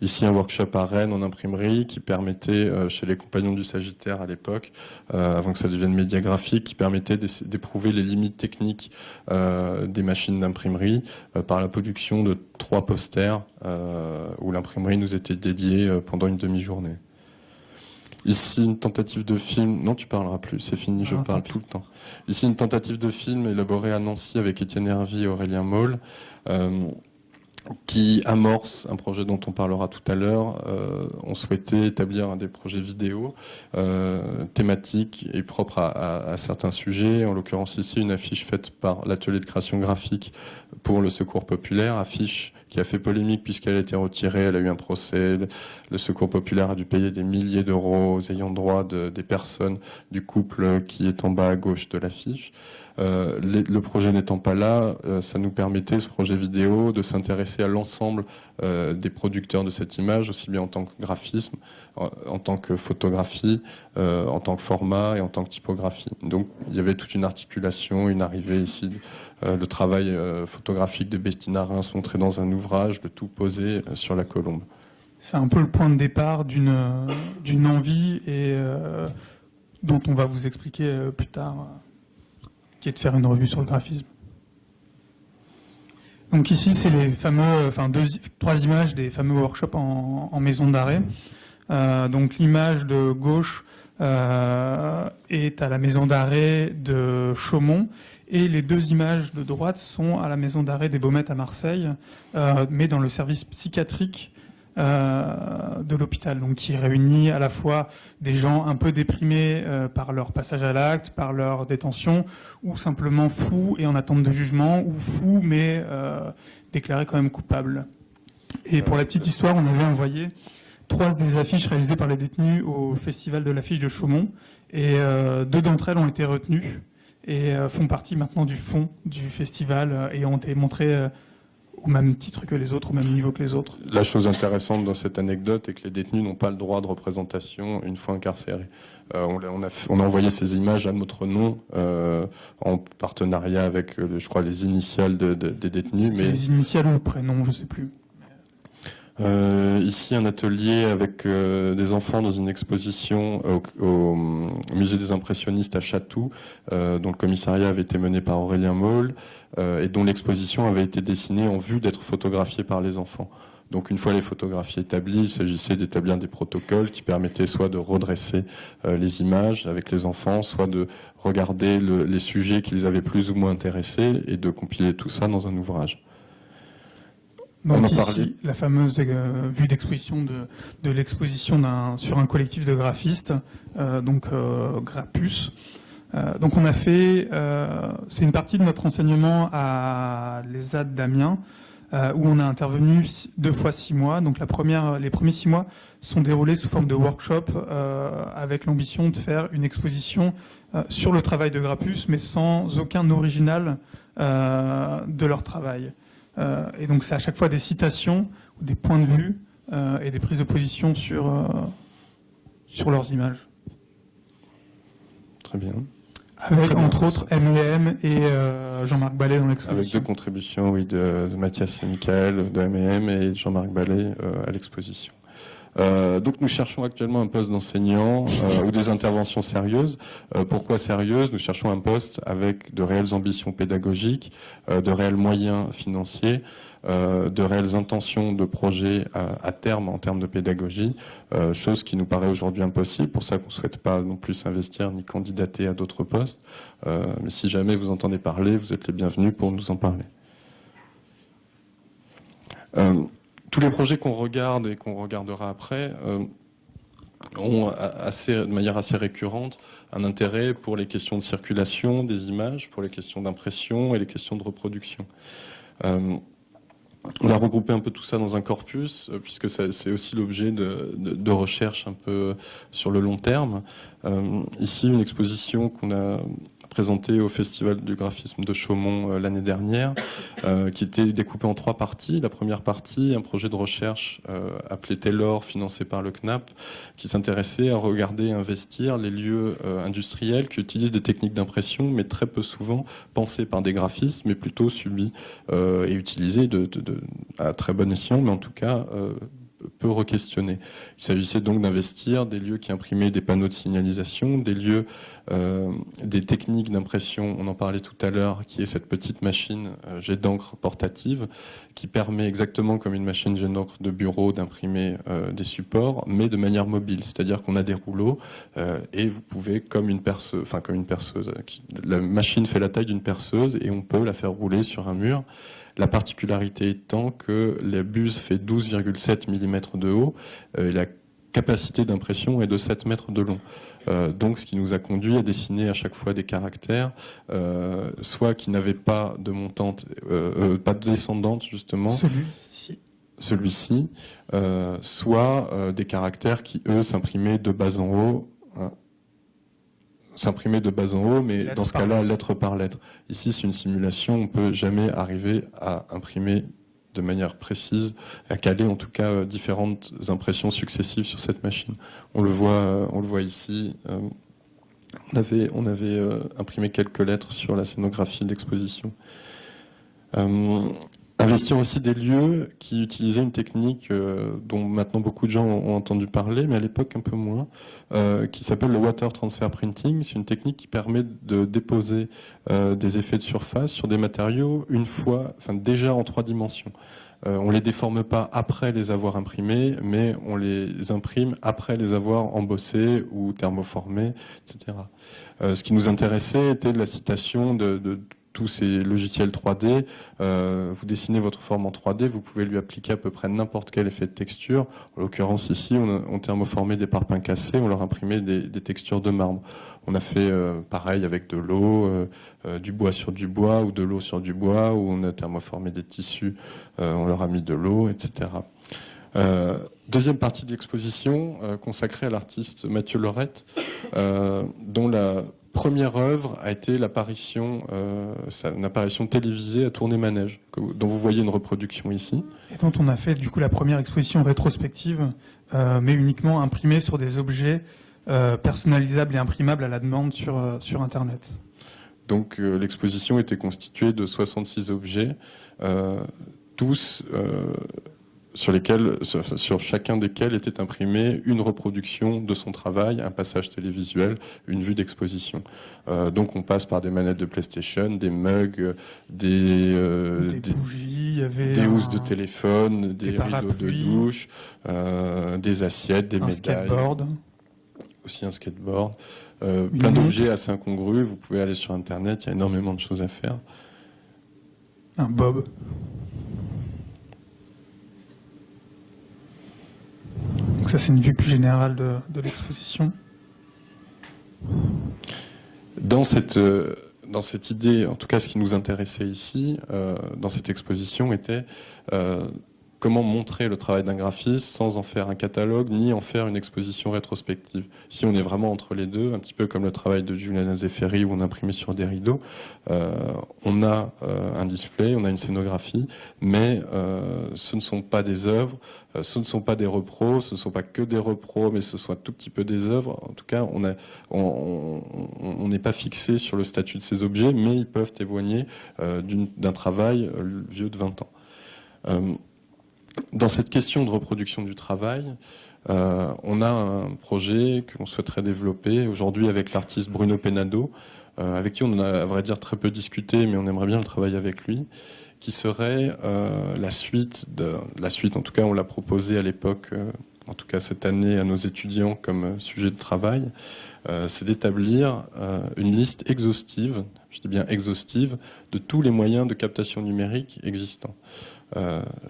B: Ici, un workshop à Rennes en imprimerie qui permettait, chez les compagnons du Sagittaire à l'époque, avant que ça devienne média graphique, qui permettait d'éprouver les limites techniques des machines d'imprimerie par la production de 3 posters où l'imprimerie nous était dédiée pendant une demi-journée. Ici, une tentative de film... Non, tu parleras plus, c'est fini, je parle tout le temps. Ici, une tentative de film élaborée à Nancy avec Étienne Hervy et Aurélien Maule, qui amorce un projet dont on parlera tout à l'heure. On souhaitait établir des projets vidéo thématiques et propres à certains sujets. En l'occurrence ici, une affiche faite par l'atelier de création graphique pour le Secours populaire, affiche qui a fait polémique puisqu'elle a été retirée, elle a eu un procès. Le Secours populaire a dû payer des milliers d'euros aux ayants droit des personnes du couple qui est en bas à gauche de l'affiche. Le projet n'étant pas là, ça nous permettait, ce projet vidéo, de s'intéresser à l'ensemble des producteurs de cette image, aussi bien en tant que graphisme, en tant que photographie, en tant que format et en tant que typographie. Donc il y avait toute une articulation, une arrivée ici, le travail photographique de Bettina Reims montré dans un ouvrage, le tout posé sur la colombe.
C: C'est un peu le point de départ d'une envie et dont on va vous expliquer plus tard, qui est de faire une revue sur le graphisme. Donc ici, c'est les fameux, 3 images des fameux workshops en maison d'arrêt. Donc l'image de gauche est à la maison d'arrêt de Chaumont et les 2 images de droite sont à la maison d'arrêt des Baumettes à Marseille, mais dans le service psychiatrique de l'hôpital, donc qui réunit à la fois des gens un peu déprimés par leur passage à l'acte, par leur détention, ou simplement fous et en attente de jugement, ou fous mais déclarés quand même coupables. Et pour la petite histoire, on avait envoyé 3 des affiches réalisées par les détenus au Festival de l'affiche de Chaumont, et 2 d'entre elles ont été retenues et font partie maintenant du fond du festival et ont été montrées au même titre que les autres, au même niveau que les autres.
B: La chose intéressante dans cette anecdote est que les détenus n'ont pas le droit de représentation une fois incarcérés. On a envoyé ces images à notre nom en partenariat avec, je crois, les initiales des détenus.
C: Mais les initiales ou le prénom, je ne sais plus.
B: Ici, un atelier avec des enfants dans une exposition au musée des impressionnistes à Chatou, dont le commissariat avait été mené par Aurélien Maule, et dont l'exposition avait été dessinée en vue d'être photographiée par les enfants. Donc une fois les photographies établies, il s'agissait d'établir des protocoles qui permettaient soit de redresser les images avec les enfants, soit de regarder les sujets qui les avaient plus ou moins intéressés et de compiler tout ça dans un ouvrage.
C: Donc ici, la fameuse vue d'exposition de l'exposition sur un collectif de graphistes, donc Grapus. Donc on a fait, c'est une partie de notre enseignement à l'ESAD d'Amiens, où on a intervenu 2 fois 6 mois. Donc les premiers 6 mois sont déroulés sous forme de workshop avec l'ambition de faire une exposition sur le travail de Grappus, mais sans aucun original de leur travail. Et donc c'est à chaque fois des citations ou des points de vue et des prises de position sur leurs images.
B: Très bien.
C: Avec, entre autres, M&M et Jean-Marc Ballet dans l'exposition.
B: Avec 2 contributions, oui, de Mathias et Michael, de M&M et de Jean-Marc Ballet à l'exposition. Donc nous cherchons actuellement un poste d'enseignant ou des interventions sérieuses. Pourquoi sérieuses? Nous cherchons un poste avec de réelles ambitions pédagogiques, de réels moyens financiers, de réelles intentions de projet à terme en termes de pédagogie, chose qui nous paraît aujourd'hui impossible. Pour ça qu'on ne souhaite pas non plus s'investir ni candidater à d'autres postes. Mais si jamais vous entendez parler, vous êtes les bienvenus pour nous en parler. Tous les projets qu'on regarde et qu'on regardera après ont de manière assez récurrente un intérêt pour les questions de circulation des images, pour les questions d'impression et les questions de reproduction. On a regroupé un peu tout ça dans un corpus, puisque c'est aussi l'objet de recherches un peu sur le long terme. Ici, une exposition qu'on a présentée au Festival du graphisme de Chaumont l'année dernière, qui était découpée en 3 parties. La première partie, un projet de recherche appelé Taylor, financé par le CNAP, qui s'intéressait à regarder et investir les lieux industriels qui utilisent des techniques d'impression, mais très peu souvent pensées par des graphistes, mais plutôt subies et utilisées à très bon escient, mais en tout cas peu re-questionné. Il s'agissait donc d'investir des lieux qui imprimaient des panneaux de signalisation, des lieux, des techniques d'impression, on en parlait tout à l'heure, qui est cette petite machine jet d'encre portative, qui permet exactement comme une machine jet d'encre de bureau d'imprimer des supports, mais de manière mobile, c'est-à-dire qu'on a des rouleaux et vous pouvez, comme une perceuse, la machine fait la taille d'une perceuse et on peut la faire rouler sur un mur. La particularité étant que la buse fait 12,7 mm de haut et la capacité d'impression est de 7 mètres de long. Donc ce qui nous a conduit à dessiner à chaque fois des caractères, soit qui n'avaient pas de montante, pas de descendante justement. Celui-ci, soit des caractères qui, eux, s'imprimaient de bas en haut. Mais dans ce cas-là, lettre par lettre. Ici, c'est une simulation, on ne peut jamais arriver à imprimer de manière précise, à caler en tout cas différentes impressions successives sur cette machine. On le voit ici. On avait imprimé quelques lettres sur la scénographie de l'exposition. Investir aussi des lieux qui utilisaient une technique dont maintenant beaucoup de gens ont entendu parler, mais à l'époque un peu moins, qui s'appelle le Water Transfer Printing. C'est une technique qui permet de déposer des effets de surface sur des matériaux déjà en 3 dimensions. On les déforme pas après les avoir imprimés, mais on les imprime après les avoir embossés ou thermoformés, etc. Ce qui nous intéressait était la citation de tous ces logiciels 3D, vous dessinez votre forme en 3D, vous pouvez lui appliquer à peu près n'importe quel effet de texture. En l'occurrence ici, on thermoformait des parpaings cassés, on leur imprimait des textures de marbre. On a fait pareil avec de l'eau, du bois sur du bois, ou de l'eau sur du bois, où on a thermoformé des tissus, on leur a mis de l'eau, etc. Deuxième partie de l'exposition, consacrée à l'artiste Mathieu Lorette, dont la première œuvre a été une apparition télévisée à Tournée Manège, dont vous voyez une reproduction ici.
C: Et dont on a fait du coup la première exposition rétrospective, mais uniquement imprimée sur des objets personnalisables et imprimables à la demande sur Internet.
B: Donc l'exposition était constituée de 66 objets, tous sur chacun desquels était imprimée une reproduction de son travail, un passage télévisuel, une vue d'exposition. Donc on passe par des manettes de PlayStation, des mugs, des
C: bougies,
B: des housses de téléphone, des rideaux de douche, des assiettes, des médailles.
C: Skateboard.
B: Aussi un skateboard. Plein d'objets assez incongrus. Vous pouvez aller sur Internet, il y a énormément de choses à faire.
C: Un bob. Donc ça, c'est une vue plus générale de l'exposition.
B: Dans cette dans cette idée, en tout cas ce qui nous intéressait ici, dans cette exposition, était comment montrer le travail d'un graphiste sans en faire un catalogue, ni en faire une exposition rétrospective. Ici, on est vraiment entre les deux, un petit peu comme le travail de Julian Azeferi où on imprimait sur des rideaux. On a un display, on a une scénographie, mais ce ne sont pas des œuvres, ce ne sont pas des repros, ce ne sont pas que des repros, mais ce sont un tout petit peu des œuvres. En tout cas, on n'est pas fixé sur le statut de ces objets, mais ils peuvent témoigner d'un travail vieux de 20 ans. Dans cette question de reproduction du travail, on a un projet que l'on souhaiterait développer aujourd'hui avec l'artiste Bruno Penado, avec qui on a, à vrai dire, très peu discuté, mais on aimerait bien le travailler avec lui, qui serait la suite, en tout cas on l'a proposé à l'époque, en tout cas cette année à nos étudiants comme sujet de travail, c'est d'établir une liste exhaustive, je dis bien exhaustive, de tous les moyens de captation numérique existants.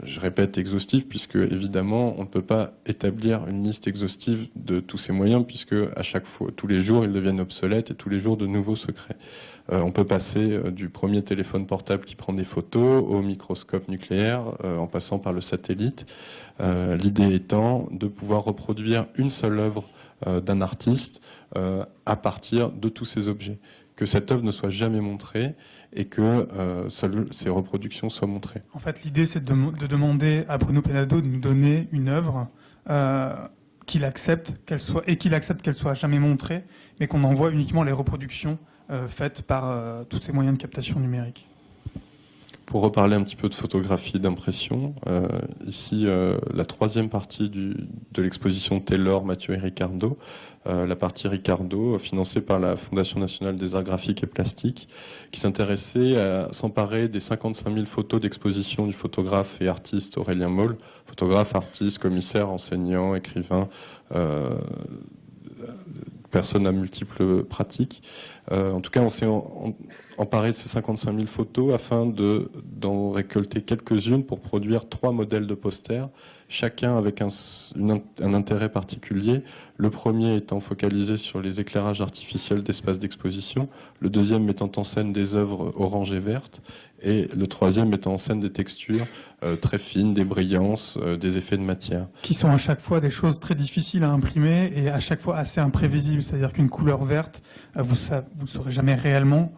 B: Je répète exhaustive puisque évidemment on ne peut pas établir une liste exhaustive de tous ces moyens puisque à chaque fois, tous les jours ils deviennent obsolètes et tous les jours de nouveaux secrets. On peut passer du premier téléphone portable qui prend des photos au microscope nucléaire en passant par le satellite. L'idée étant de pouvoir reproduire une seule œuvre d'un artiste à partir de tous ces objets. Que cette œuvre ne soit jamais montrée et que seules ces reproductions soient montrées.
C: En fait, l'idée, c'est de demander à Bruno Penado de nous donner une œuvre qu'il accepte qu'elle soit jamais montrée, mais qu'on envoie uniquement les reproductions faites par tous ces moyens de captation numérique.
B: Pour reparler un petit peu de photographie d'impression, ici la troisième partie de l'exposition Taylor, Mathieu et Ricardo, la partie Ricardo, financée par la Fondation nationale des arts graphiques et plastiques, qui s'intéressait à s'emparer des 55 000 photos d'exposition du photographe et artiste Aurélien Maule, photographe, artiste, commissaire, enseignant, écrivain, personne à multiples pratiques. En tout cas, on s'est emparé de ces 55 000 photos afin d'en récolter quelques-unes pour produire 3 modèles de posters, chacun avec un intérêt particulier. Le premier étant focalisé sur les éclairages artificiels d'espaces d'exposition, le deuxième mettant en scène des œuvres orange et vertes, et le troisième mettant en scène des textures très fines, des brillances, des effets de matière.
C: Qui sont à chaque fois des choses très difficiles à imprimer et à chaque fois assez imprévisibles. C'est-à-dire qu'une couleur verte, vous ne saurez jamais réellement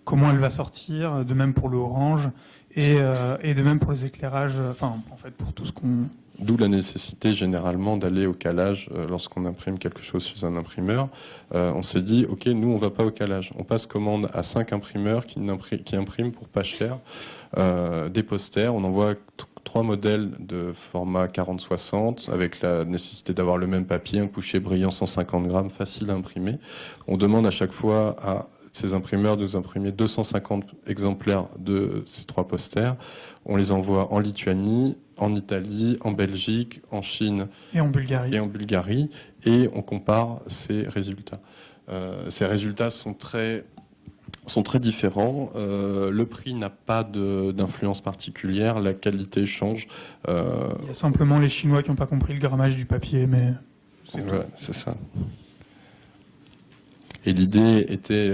C: comment elle va sortir, de même pour le orange et de même pour les éclairages, enfin en fait pour tout ce qu'on...
B: D'où la nécessité généralement d'aller au calage lorsqu'on imprime quelque chose chez un imprimeur. On s'est dit, ok, nous on va pas au calage. On passe commande à 5 imprimeurs qui impriment pour pas cher des posters. On envoie 3 modèles de format 40-60 avec la nécessité d'avoir le même papier, un coucher brillant 150 grammes, facile à imprimer. On demande à chaque fois à ces imprimeurs de nous imprimer 250 exemplaires de ces 3 posters. On les envoie en Lituanie, en Italie, en Belgique, en Chine
C: et en Bulgarie,
B: et on compare ces résultats. Ces résultats sont très différents. Le prix n'a pas d'influence particulière, la qualité change.
C: Il y a simplement les Chinois qui n'ont pas compris le grammage du papier, mais
B: c'est ça. Et l'idée était,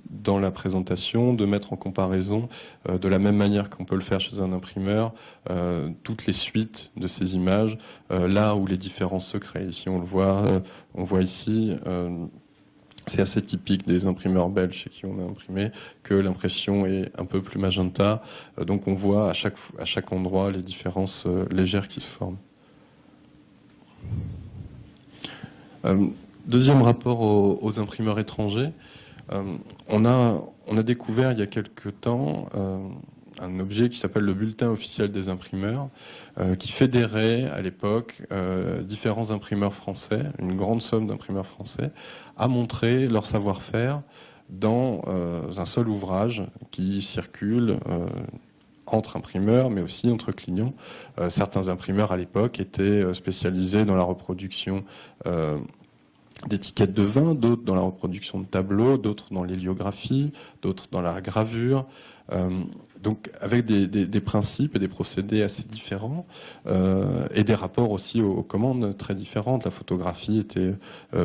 B: dans la présentation, de mettre en comparaison, de la même manière qu'on peut le faire chez un imprimeur, toutes les suites de ces images, là où les différences se créent. Ici, on voit ici, c'est assez typique des imprimeurs belges chez qui on a imprimé, que l'impression est un peu plus magenta. Donc on voit à chaque endroit les différences légères qui se forment. Deuxième rapport aux imprimeurs étrangers, on a découvert il y a quelque temps un objet qui s'appelle le bulletin officiel des imprimeurs, qui fédérait à l'époque différents imprimeurs français, une grande somme d'imprimeurs français, à montrer leur savoir-faire dans un seul ouvrage qui circule entre imprimeurs, mais aussi entre clients. Certains imprimeurs à l'époque étaient spécialisés dans la reproduction d'étiquettes de vin, d'autres dans la reproduction de tableaux, d'autres dans l'héliographie, d'autres dans la gravure. Donc avec des principes et des procédés assez différents et des rapports aussi aux commandes très différentes. La photographie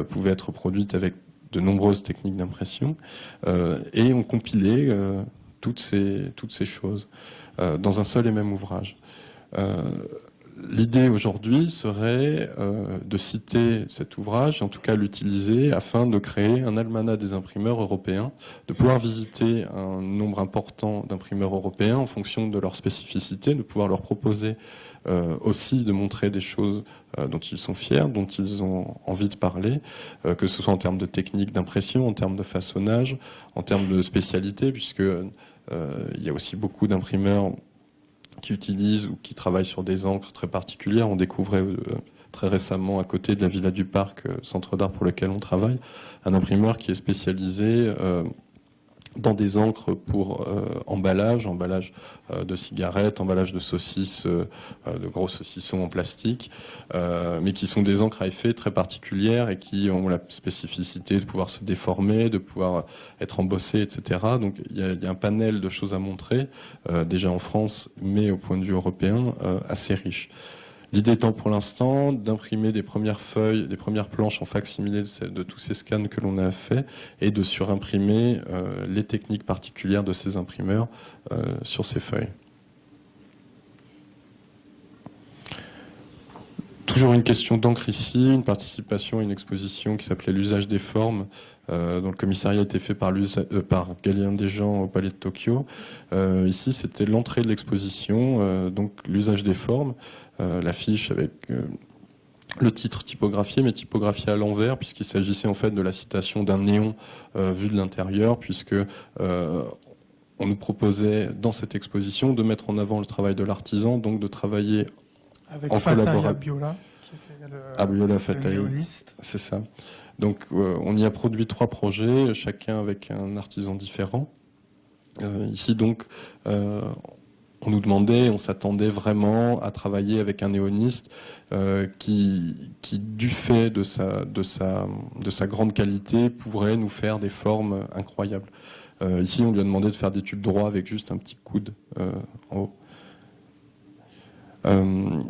B: pouvait être produite avec de nombreuses techniques d'impression, et ont compilé toutes ces choses dans un seul et même ouvrage. L'idée aujourd'hui serait de citer cet ouvrage, en tout cas l'utiliser, afin de créer un almanach des imprimeurs européens, de pouvoir visiter un nombre important d'imprimeurs européens en fonction de leurs spécificités, de pouvoir leur proposer aussi de montrer des choses dont ils sont fiers, dont ils ont envie de parler, que ce soit en termes de technique d'impression, en termes de façonnage, en termes de spécialité, puisque il y a aussi beaucoup d'imprimeurs qui utilisent ou qui travaillent sur des encres très particulières. On découvrait très récemment, à côté de la Villa du Parc, centre d'art pour lequel on travaille, un imprimeur qui est spécialisé dans des encres pour emballage de cigarettes, emballage de saucisses, de gros saucissons en plastique, mais qui sont des encres à effet très particulières et qui ont la spécificité de pouvoir se déformer, de pouvoir être embossées, etc. Donc il y a un panel de choses à montrer, déjà en France, mais au point de vue européen, assez riche. L'idée étant pour l'instant d'imprimer des premières feuilles, des premières planches en facsimilé de tous ces scans que l'on a fait et de surimprimer les techniques particulières de ces imprimeurs sur ces feuilles. Toujours une question d'encre ici, une participation à une exposition qui s'appelait l'usage des formes, dont le commissariat a été fait par Galien Desjean au Palais de Tokyo. Ici, c'était l'entrée de l'exposition, donc l'usage des formes, l'affiche avec le titre typographié, mais typographié à l'envers, puisqu'il s'agissait en fait de la citation d'un néon vu de l'intérieur, puisque on nous proposait dans cette exposition de mettre en avant le travail de l'artisan, donc de travailler
C: avec
B: en collaboration.
C: Abiola, qui était
B: Abiola Fatai,
C: néoniste.
B: c'est ça. Donc on y a produit 3 projets, chacun avec un artisan différent. Ici donc, on nous demandait, on s'attendait vraiment à travailler avec un néoniste qui du fait de sa grande qualité, pourrait nous faire des formes incroyables. Ici, on lui a demandé de faire des tubes droits avec juste un petit coude en haut.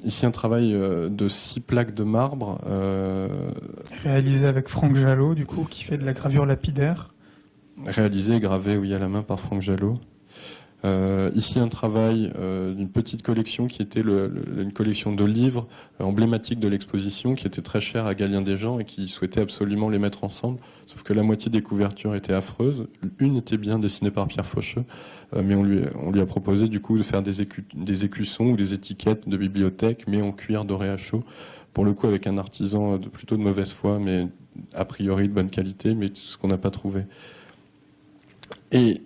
B: Ici, un travail de 6 plaques de marbre.
C: Réalisé avec Franck Jalot, du coup, qui fait de la gravure lapidaire.
B: Réalisé et gravé, oui, à la main par Franck Jalot. Ici, un travail d'une petite collection qui était une collection de livres emblématiques de l'exposition, qui était très chère à Galien Desjean et qui souhaitait absolument les mettre ensemble. Sauf que la moitié des couvertures étaient affreuses. Une était bien dessinée par Pierre Faucheux, mais on lui a proposé du coup de faire des écussons ou des étiquettes de bibliothèque, mais en cuir doré à chaud. Pour le coup, avec un artisan plutôt de mauvaise foi, mais a priori de bonne qualité, mais ce qu'on n'a pas trouvé. Et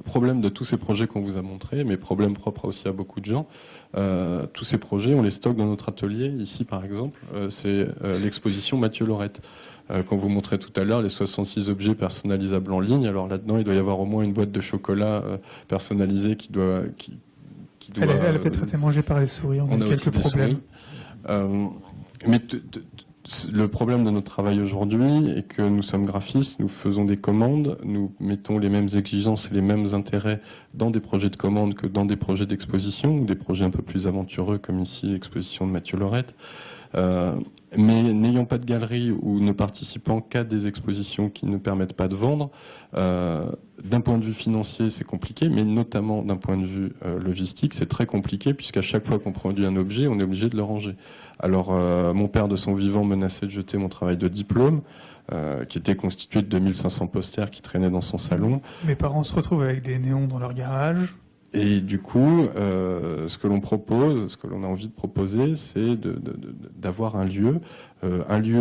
B: problème de tous ces projets qu'on vous a montrés, mais problème propre aussi à beaucoup de gens, tous ces projets, on les stocke dans notre atelier. Ici, par exemple, c'est l'exposition Mathieu Laurette, qu'on vous montrait tout à l'heure, les 66 objets personnalisables en ligne. Alors là-dedans, il doit y avoir au moins une boîte de chocolat personnalisée qui doit...
C: Elle a peut-être été mangée par les souris, on a quelques problèmes.
B: Mais le problème de notre travail aujourd'hui est que nous sommes graphistes, nous faisons des commandes, nous mettons les mêmes exigences et les mêmes intérêts dans des projets de commande que dans des projets d'exposition, ou des projets un peu plus aventureux comme ici l'exposition de Mathieu Laurette. Mais n'ayant pas de galerie ou ne participant qu'à des expositions qui ne permettent pas de vendre, d'un point de vue financier c'est compliqué, mais notamment d'un point de vue logistique c'est très compliqué, puisqu'à chaque fois qu'on produit un objet on est obligé de le ranger. Alors mon père de son vivant menaçait de jeter mon travail de diplôme, qui était constitué de 2500 posters qui traînaient dans son salon.
C: Mes parents se retrouvent avec des néons dans leur garage.
B: Et du coup, ce que l'on propose, ce que l'on a envie de proposer, c'est d'avoir un lieu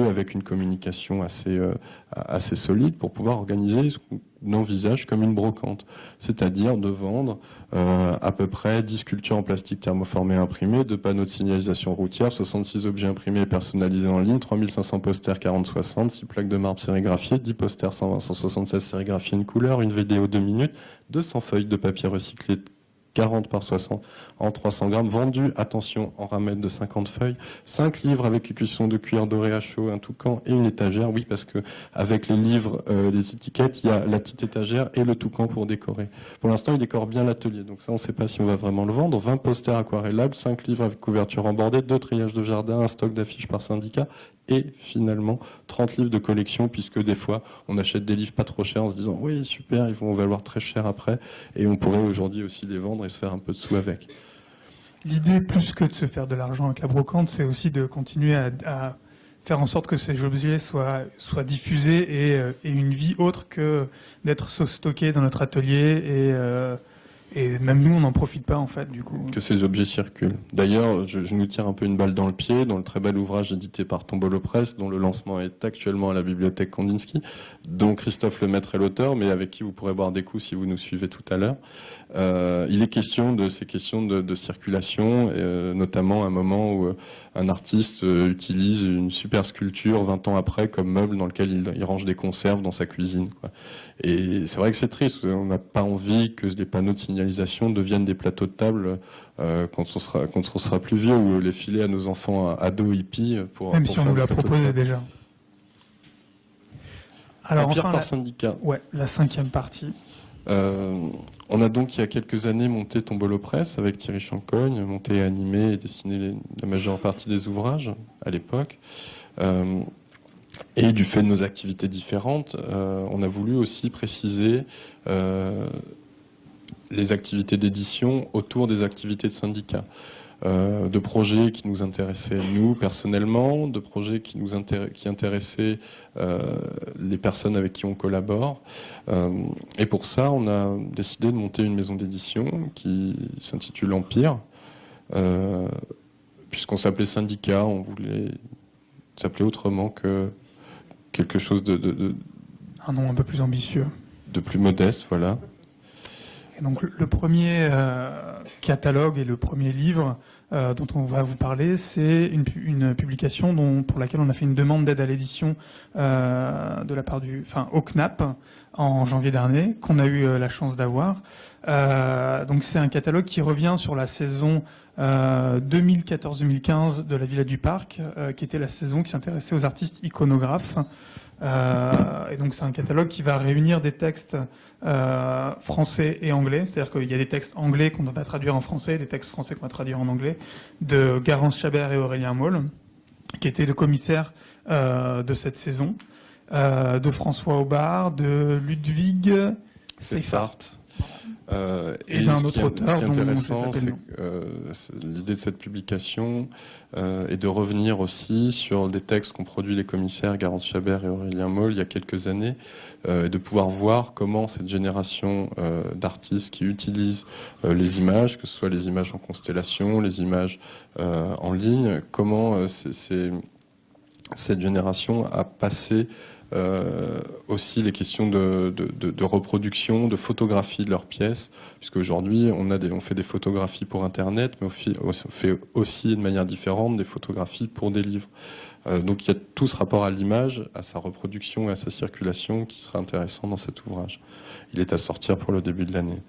B: avec une communication assez solide pour pouvoir organiser ce qu'on envisage comme une brocante. C'est-à-dire de vendre à peu près 10 sculptures en plastique thermoformé imprimées, 2 panneaux de signalisation routière, 66 objets imprimés et personnalisés en ligne, 3500 posters 40-60, 6 plaques de marbre sérigraphiées, 10 posters 120-176 sérigraphiés une couleur, une vidéo 2 minutes, 200 feuilles de papier recyclé 40 par 60 en 300 grammes, vendu, attention, en ramette de 50 feuilles, 5 livres avec écusson de cuir doré à chaud, un toucan et une étagère. Oui, parce que avec les livres, les étiquettes, il y a la petite étagère et le toucan pour décorer. Pour l'instant, il décore bien l'atelier, donc ça, on ne sait pas si on va vraiment le vendre. 20 posters aquarellables, 5 livres avec couverture embordée, 2 triages de jardin, un stock d'affiches par syndicat, et finalement 30 livres de collection, puisque des fois on achète des livres pas trop chers en se disant oui super, ils vont valoir très cher après, et on pourrait aujourd'hui aussi les vendre et se faire un peu de sous avec.
C: L'idée, plus que de se faire de l'argent avec la brocante, c'est aussi de continuer à faire en sorte que ces objets soient diffusés et une vie autre que d'être stockés dans notre atelier et même nous, on n'en profite pas en fait du coup.
B: Que ces objets circulent. D'ailleurs, je nous tire un peu une balle dans le pied dans le très bel ouvrage édité par Tombolo Press, dont le lancement est actuellement à la bibliothèque Kandinsky, dont Christophe Lemaître est l'auteur, mais avec qui vous pourrez boire des coups si vous nous suivez tout à l'heure. Il est question de ces questions de circulation, notamment à un moment où un artiste utilise une super sculpture 20 ans après comme meuble dans lequel il range des conserves dans sa cuisine, quoi. Et c'est vrai que c'est triste, on n'a pas envie que les panneaux de signalisation deviennent des plateaux de table quand on sera plus vieux, ou les filer à nos enfants ados hippies
C: Même
B: pour
C: si on
B: faire
C: nous
B: des
C: l'a
B: plateaux de
C: proposé
B: table.
C: déjà. Alors
B: Empire
C: enfin,
B: par syndicat.
C: Ouais, la 5e partie.
B: On a donc il y a quelques années monté Tombolo Press avec Thierry Chancogne, monté, animé et dessiné la majeure partie des ouvrages à l'époque. Et du fait de nos activités différentes, on a voulu aussi préciser les activités d'édition autour des activités de syndicat. De projets qui nous intéressaient nous personnellement, de projets qui intéressaient les personnes avec qui on collabore. Et pour ça, on a décidé de monter une maison d'édition qui s'intitule Empire. Puisqu'on s'appelait syndicat, on voulait s'appeler autrement que quelque chose
C: Un nom un peu plus ambitieux.
B: de plus modeste, voilà.
C: Et donc le premier catalogue et le premier livre dont on va vous parler, c'est une publication pour laquelle on a fait une demande d'aide à l'édition de la part au CNAP en janvier dernier, qu'on a eu la chance d'avoir. Donc c'est un catalogue qui revient sur la saison 2014-2015 de la Villa du Parc, qui était la saison qui s'intéressait aux artistes iconographes. Et donc c'est un catalogue qui va réunir des textes français et anglais, c'est-à-dire qu'il y a des textes anglais qu'on va traduire en français, des textes français qu'on va traduire en anglais, de Garance Chabert et Aurélien Moll, qui étaient le commissaire de cette saison, de François Aubard, de Ludwig Seifert. Et d'un autre auteur.
B: Ce qui est intéressant, c'est l'idée de cette publication est de revenir aussi sur des textes qu'ont produits les commissaires Garance Chabert et Aurélien Moll il y a quelques années, et de pouvoir voir comment cette génération d'artistes qui utilisent les images, que ce soit les images en constellation, les images en ligne, comment cette génération a passé aussi les questions de reproduction, de photographie de leurs pièces, puisque aujourd'hui on fait des photographies pour Internet, mais on fait aussi de manière différente des photographies pour des livres. Donc il y a tout ce rapport à l'image, à sa reproduction et à sa circulation qui sera intéressant dans cet ouvrage. Il est à sortir pour le début de l'année.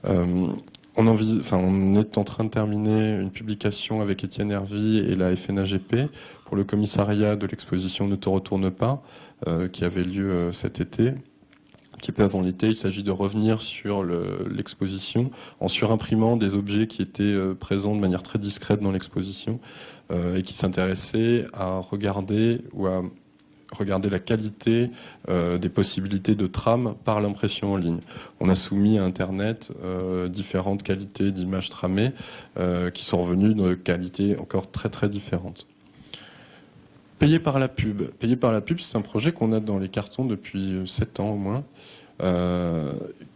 B: On est en train de terminer une publication avec Étienne Hervy et la FNAGP pour le commissariat de l'exposition Ne te retourne pas, qui avait lieu cet été. Un petit peu avant l'été, il s'agit de revenir sur l'exposition en surimprimant des objets qui étaient présents de manière très discrète dans l'exposition et qui s'intéressaient à regarder la qualité des possibilités de trame par l'impression en ligne. On a soumis à Internet différentes qualités d'images tramées qui sont revenues de qualités encore très très différentes. Payé par la pub. Payé par la pub, c'est un projet qu'on a dans les cartons depuis 7 ans au moins,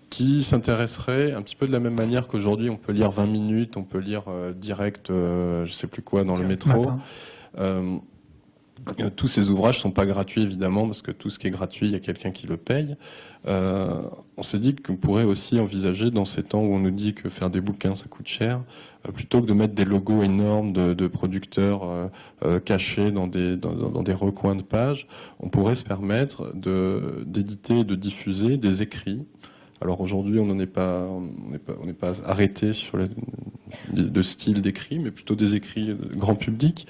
B: qui s'intéresserait un petit peu de la même manière qu'aujourd'hui on peut lire 20 minutes, on peut lire direct, je sais plus quoi, dans le métro. Tous ces ouvrages sont pas gratuits évidemment, parce que tout ce qui est gratuit, il y a quelqu'un qui le paye. On s'est dit qu'on pourrait aussi envisager, dans ces temps où on nous dit que faire des bouquins ça coûte cher, plutôt que de mettre des logos énormes de producteurs cachés dans des recoins de pages, on pourrait se permettre d'éditer et de diffuser des écrits. Alors aujourd'hui, on n'est pas arrêté sur de style d'écrit, mais plutôt des écrits grand public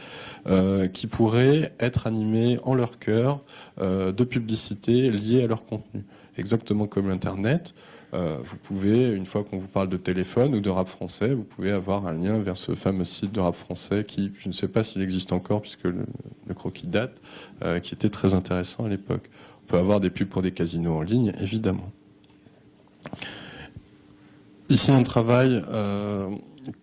B: qui pourraient être animés en leur cœur de publicités liées à leur contenu. Exactement comme l'Internet. vous pouvez, une fois qu'on vous parle de téléphone ou de rap français, vous pouvez avoir un lien vers ce fameux site de rap français qui, je ne sais pas s'il existe encore puisque le croquis date, qui était très intéressant à l'époque. On peut avoir des pubs pour des casinos en ligne, évidemment. Ici, un travail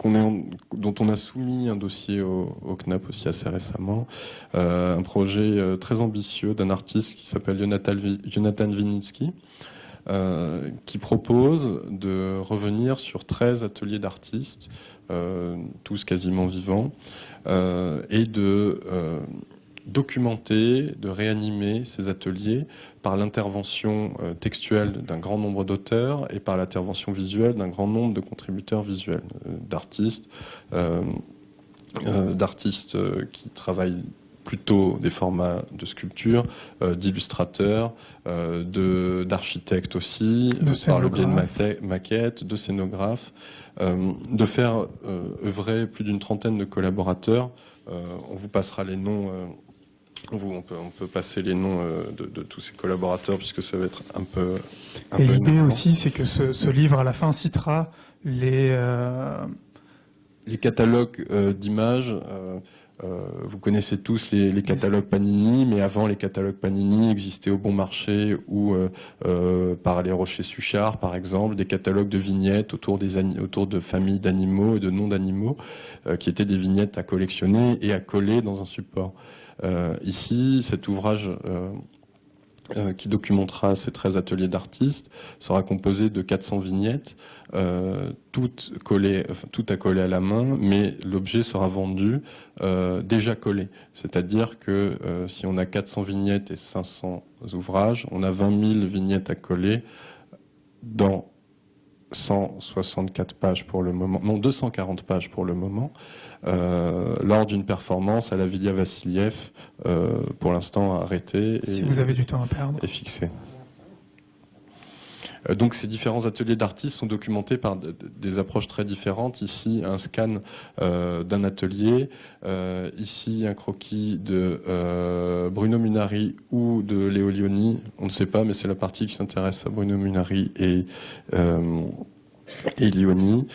B: dont on a soumis un dossier au CNAP aussi assez récemment, un projet très ambitieux d'un artiste qui s'appelle Jonathan Winitsky, qui propose de revenir sur 13 ateliers d'artistes, tous quasiment vivants, et de documenter, de réanimer ces ateliers par l'intervention textuelle d'un grand nombre d'auteurs et par l'intervention visuelle d'un grand nombre de contributeurs visuels, d'artistes qui travaillent plutôt des formats de sculpture, d'illustrateurs, d'architectes aussi, par le biais de maquettes, de scénographes, de faire œuvrer plus d'une trentaine de collaborateurs. On vous passera les noms. On peut passer les noms de tous ces collaborateurs puisque ça va être un peu.
C: Et l'idée aussi, c'est que ce livre, à la fin, citera les
B: catalogues d'images. Vous connaissez tous les catalogues Panini, mais avant les catalogues Panini existaient au Bon Marché ou par les Rocher-Suchard, par exemple, des catalogues de vignettes autour de familles d'animaux et de noms d'animaux, qui étaient des vignettes à collectionner et à coller dans un support. Ici, cet ouvrage qui documentera ces 13 ateliers d'artistes sera composé de 400 vignettes, toutes à coller à la main, mais l'objet sera vendu déjà collé. C'est-à-dire que si on a 400 vignettes et 500 ouvrages, on a 20 000 vignettes à coller dans 164 pages pour le moment, non 240 pages pour le moment, lors d'une performance à la Villa Vassiliev, pour l'instant arrêtée.
C: Si vous avez du temps à perdre.
B: Et fixée. Donc ces différents ateliers d'artistes sont documentés par des approches très différentes. Ici, un scan d'un atelier. Ici, un croquis de Bruno Munari ou de Léo Lionni. On ne sait pas, mais c'est la partie qui s'intéresse à Bruno Munari et Lionni.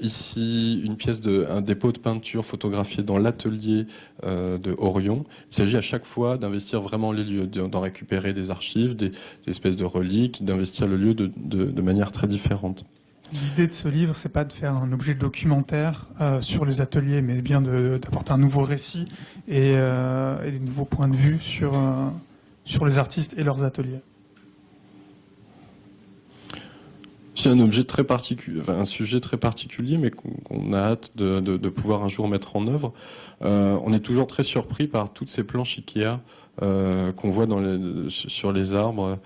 B: Ici, une pièce un dépôt de peinture photographié dans l'atelier de Orion. Il s'agit à chaque fois d'investir vraiment les lieux, d'en récupérer des archives, des espèces de reliques, d'investir le lieu de manière très différente.
C: L'idée de ce livre, c'est pas de faire un objet documentaire sur les ateliers, mais bien d'apporter un nouveau récit et des nouveaux points de vue sur les artistes et leurs ateliers.
B: C'est un objet très particulier, un sujet très particulier, mais qu'on a hâte de pouvoir un jour mettre en œuvre. On est toujours très surpris par toutes ces planches Ikea qu'on voit sur les arbres.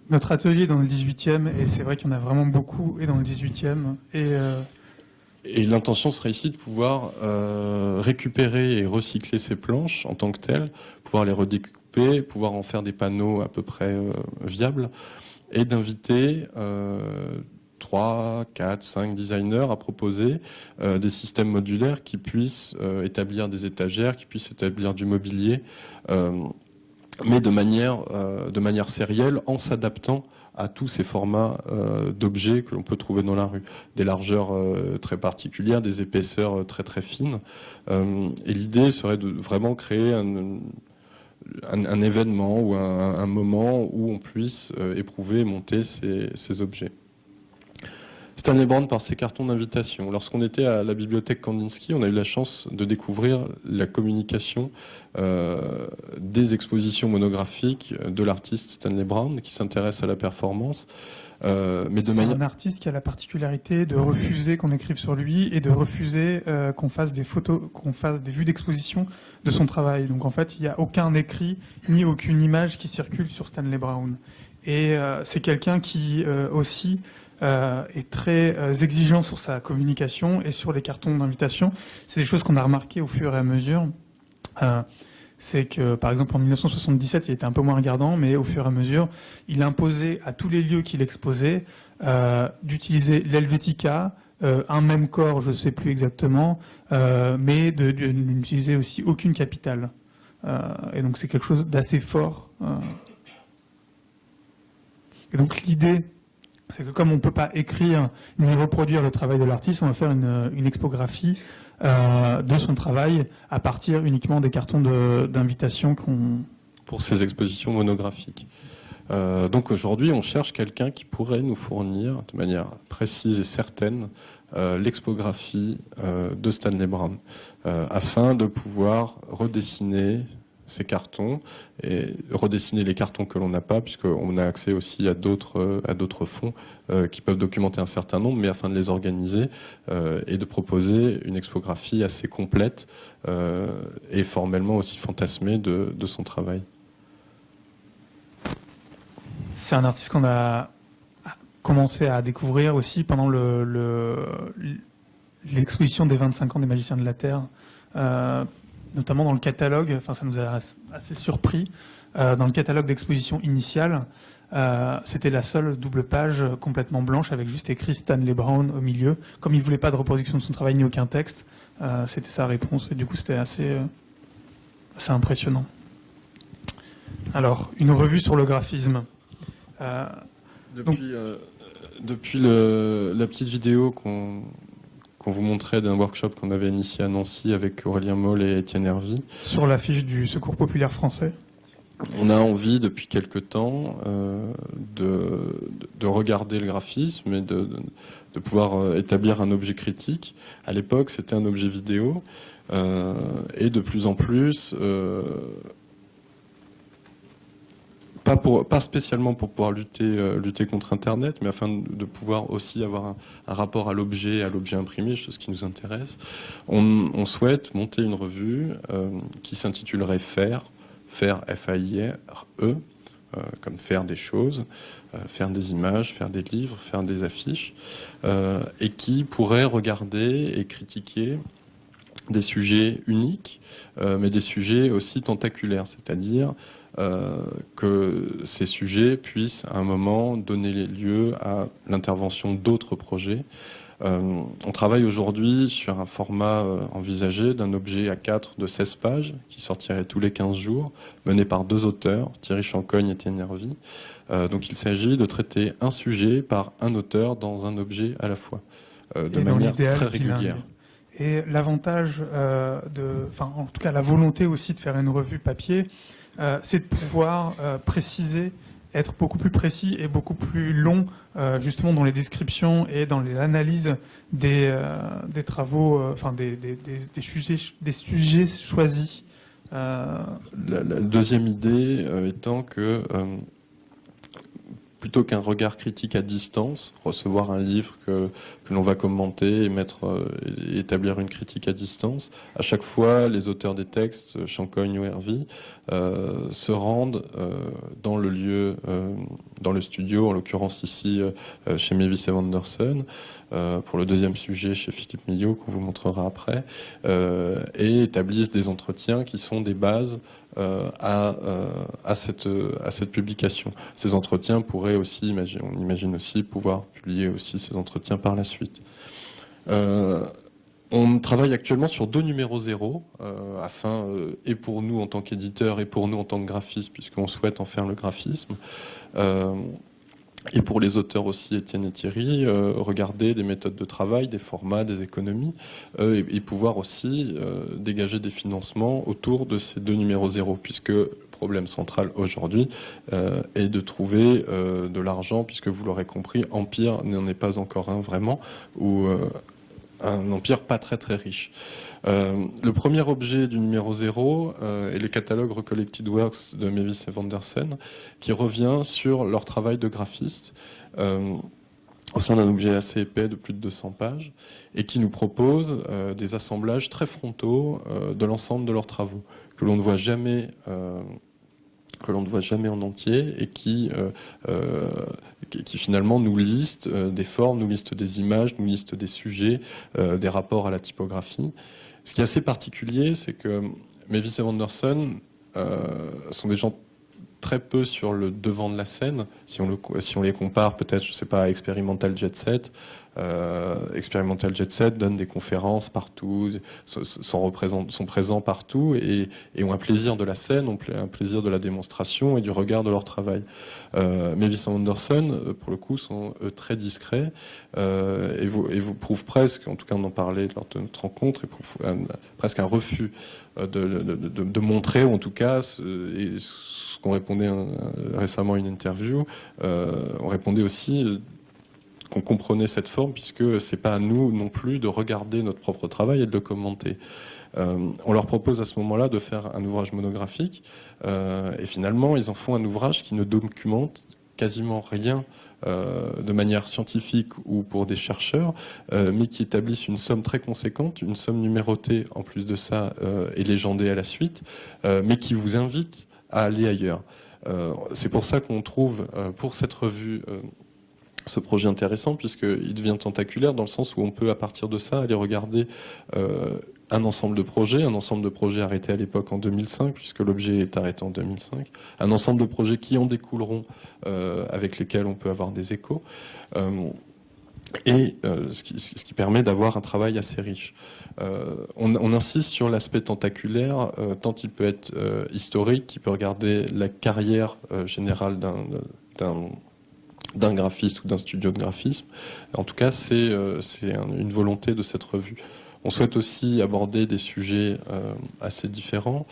C: Notre atelier est dans le 18e, et c'est vrai qu'il y en a vraiment beaucoup, et dans le 18e.
B: Et l'intention serait ici de pouvoir récupérer et recycler ces planches en tant que telles, pouvoir les redécouper, pouvoir en faire des panneaux à peu près viables, et d'inviter 3, 4, 5 designers à proposer des systèmes modulaires qui puissent établir des étagères, qui puissent établir du mobilier, mais de manière sérielle, en s'adaptant à tous ces formats d'objets que l'on peut trouver dans la rue. Des largeurs très particulières, des épaisseurs très très fines. Et l'idée serait de vraiment créer un événement ou un moment où on puisse éprouver et monter ces objets. Stanley Brown par ses cartons d'invitation. Lorsqu'on était à la bibliothèque Kandinsky, on a eu la chance de découvrir la communication des expositions monographiques de l'artiste Stanley Brown qui s'intéresse à la performance.
C: C'est un artiste qui a la particularité de refuser qu'on écrive sur lui et de refuser qu'on fasse des photos, qu'on fasse des vues d'exposition de son travail. Donc en fait, il n'y a aucun écrit ni aucune image qui circule sur Stanley Brown. Et c'est quelqu'un qui aussi est très exigeant sur sa communication et sur les cartons d'invitation. C'est des choses qu'on a remarquées au fur et à mesure. C'est que, par exemple, en 1977, il était un peu moins regardant, mais au fur et à mesure, il imposait à tous les lieux qu'il exposait d'utiliser l'Helvetica, un même corps, je ne sais plus exactement, mais de n'utiliser aussi aucune capitale. Et donc c'est quelque chose d'assez fort. Et donc l'idée, c'est que comme on ne peut pas écrire ni reproduire le travail de l'artiste, on va faire une expographie de son travail à partir uniquement des cartons d'invitation qu'on...
B: Pour ces expositions monographiques. Donc aujourd'hui, on cherche quelqu'un qui pourrait nous fournir de manière précise et certaine l'expographie de Stanley Brown, afin de pouvoir redessiner ces cartons et redessiner les cartons que l'on n'a pas, puisqu'on a accès aussi à d'autres fonds qui peuvent documenter un certain nombre, mais afin de les organiser et de proposer une expographie assez complète et formellement aussi fantasmée de son travail.
C: C'est un artiste qu'on a commencé à découvrir aussi pendant l'exposition des 25 ans des Magiciens de la Terre, notamment dans le catalogue, enfin ça nous a assez surpris, dans le catalogue d'exposition initiale, c'était la seule double page complètement blanche avec juste écrit Stanley Brown au milieu. Comme il ne voulait pas de reproduction de son travail ni aucun texte, c'était sa réponse et du coup c'était assez impressionnant. Alors, une revue sur le graphisme.
B: Depuis la petite vidéo qu'on vous montrait d'un workshop qu'on avait initié à Nancy avec Aurélien Moll et Étienne Hervy.
C: Sur l'affiche du Secours populaire français.
B: On a envie depuis quelque temps de regarder le graphisme et de pouvoir établir un objet critique. À l'époque, c'était un objet vidéo et de plus en plus... Pas spécialement pour pouvoir lutter contre Internet, mais afin de pouvoir aussi avoir un rapport à l'objet imprimé, chose qui nous intéresse. On souhaite monter une revue qui s'intitulerait Faire F-A-I-R-E, comme faire des choses, faire des images, faire des livres, faire des affiches, et qui pourrait regarder et critiquer des sujets uniques, mais des sujets aussi tentaculaires, c'est-à-dire que ces sujets puissent à un moment donner lieu à l'intervention d'autres projets. On travaille aujourd'hui sur un format envisagé d'un objet A4 de 16 pages qui sortirait tous les 15 jours, mené par 2 auteurs, Thierry Chancogne et Étienne Hervy. Donc il s'agit de traiter un sujet par un auteur dans un objet à la fois, de manière très régulière.
C: Et l'avantage, en tout cas la volonté aussi de faire une revue papier, c'est de pouvoir préciser, être beaucoup plus précis et beaucoup plus long, justement dans les descriptions et dans l'analyse des travaux, des sujets choisis.
B: La deuxième idée étant que plutôt qu'un regard critique à distance, recevoir un livre que l'on va commenter et établir une critique à distance, à chaque fois, les auteurs des textes, Chancogne ou Hervy, se rendent dans le lieu, dans le studio, en l'occurrence ici chez Mavis et Vanderson, pour le deuxième sujet chez Philippe Millot, qu'on vous montrera après, et établissent des entretiens qui sont des bases à cette publication. Ces entretiens pourraient aussi, on imagine aussi, pouvoir publier aussi ces entretiens par la suite. On travaille actuellement sur 2 numéros 0, afin, et pour nous en tant qu'éditeur et pour nous en tant que graphiste, puisqu'on souhaite en faire le graphisme, et pour les auteurs aussi, Étienne et Thierry, regarder des méthodes de travail, des formats, des économies, et pouvoir aussi dégager des financements autour de ces 2 numéros 0, puisque le problème central aujourd'hui est de trouver de l'argent, puisque vous l'aurez compris, Empire n'en est pas encore un vraiment, ou un empire pas très très riche. Le premier objet du numéro 0 est le catalogue Recollected Works de Mavis et Vanderson, qui revient sur leur travail de graphiste au sein d'un objet assez épais de plus de 200 pages, et qui nous propose des assemblages très frontaux de l'ensemble de leurs travaux, que l'on ne voit jamais en entier, et qui finalement nous liste des formes, nous liste des images, nous liste des sujets, des rapports à la typographie. Ce qui est assez particulier, c'est que Mavis et Vanderson sont des gens très peu sur le devant de la scène. Si on les compare peut-être, je sais pas, à Experimental Jet Set, Experimental Jet Set donne des conférences partout, sont présents partout et ont un plaisir de la scène, ont un plaisir de la démonstration et du regard de leur travail. Mavis et Anderson, pour le coup, sont très discrets et vous prouvent presque, en tout cas on en parlait lors de notre rencontre, et presque un refus de montrer, ou en tout cas, ce qu'on répondait récemment à une interview, on répondait aussi qu'on comprenait cette forme, puisque c'est pas à nous non plus de regarder notre propre travail et de le commenter. On leur propose à ce moment-là de faire un ouvrage monographique, et finalement ils en font un ouvrage qui ne documente quasiment rien de manière scientifique ou pour des chercheurs, mais qui établissent une somme très conséquente, une somme numérotée en plus de ça et légendée à la suite, mais qui vous invite à aller ailleurs. C'est pour ça qu'on trouve pour cette revue ce projet intéressant, puisqu'il devient tentaculaire dans le sens où on peut à partir de ça aller regarder un ensemble de projets arrêtés à l'époque en 2005, puisque l'objet est arrêté en 2005, un ensemble de projets qui en découleront, avec lesquels on peut avoir des échos, ce qui permet d'avoir un travail assez riche. On insiste sur l'aspect tentaculaire, tant il peut être historique, qui peut regarder la carrière générale d'un graphiste ou d'un studio de graphisme. En tout cas, c'est une volonté de cette revue. On souhaite aussi aborder des sujets assez différents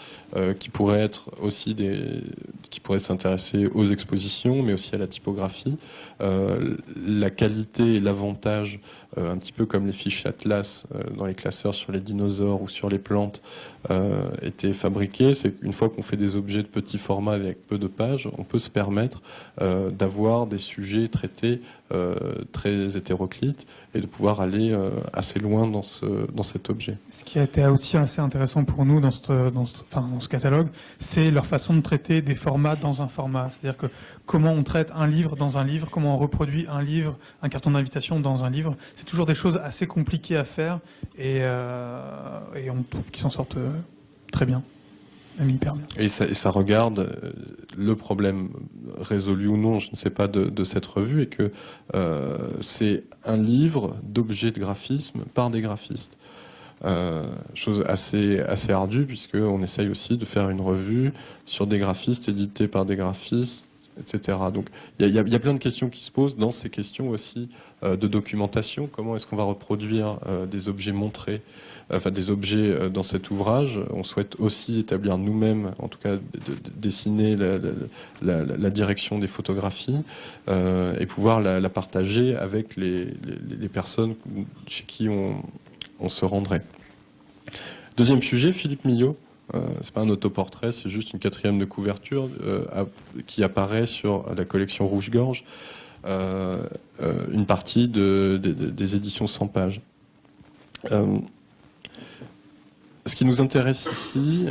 B: qui pourraient être aussi qui pourraient s'intéresser aux expositions, mais aussi à la typographie. La qualité et l'avantage, un petit peu comme les fiches Atlas dans les classeurs sur les dinosaures ou sur les plantes, étaient fabriqués, c'est qu'une fois qu'on fait des objets de petit format avec peu de pages, on peut se permettre d'avoir des sujets traités très hétéroclites et de pouvoir aller assez loin dans cet objet.
C: Ce qui a été aussi assez intéressant pour nous dans ce catalogue, c'est leur façon de traiter des formats dans un format. C'est-à-dire que comment on traite un livre dans un livre, comment on reproduit un livre, un carton d'invitation dans un livre. C'est toujours des choses assez compliquées à faire et on trouve qu'ils s'en sortent très bien. Même hyper bien.
B: Et ça regarde le problème résolu ou non, je ne sais pas, de cette revue, et que c'est un livre d'objets de graphisme par des graphistes. Chose assez ardue, puisqu'on essaye aussi de faire une revue sur des graphistes, éditée par des graphistes, etc. Donc il y a plein de questions qui se posent dans ces questions aussi de documentation. Comment est-ce qu'on va reproduire des objets montrés, enfin des objets dans cet ouvrage? On souhaite aussi établir nous-mêmes, en tout cas dessiner la direction des photographies et pouvoir la partager avec les personnes chez qui on se rendrait. Deuxième sujet, Philippe Millot. C'est pas un autoportrait, c'est juste une quatrième de couverture qui apparaît sur la collection Rouge-Gorge, une partie des éditions 100 pages. Ce qui nous intéresse ici,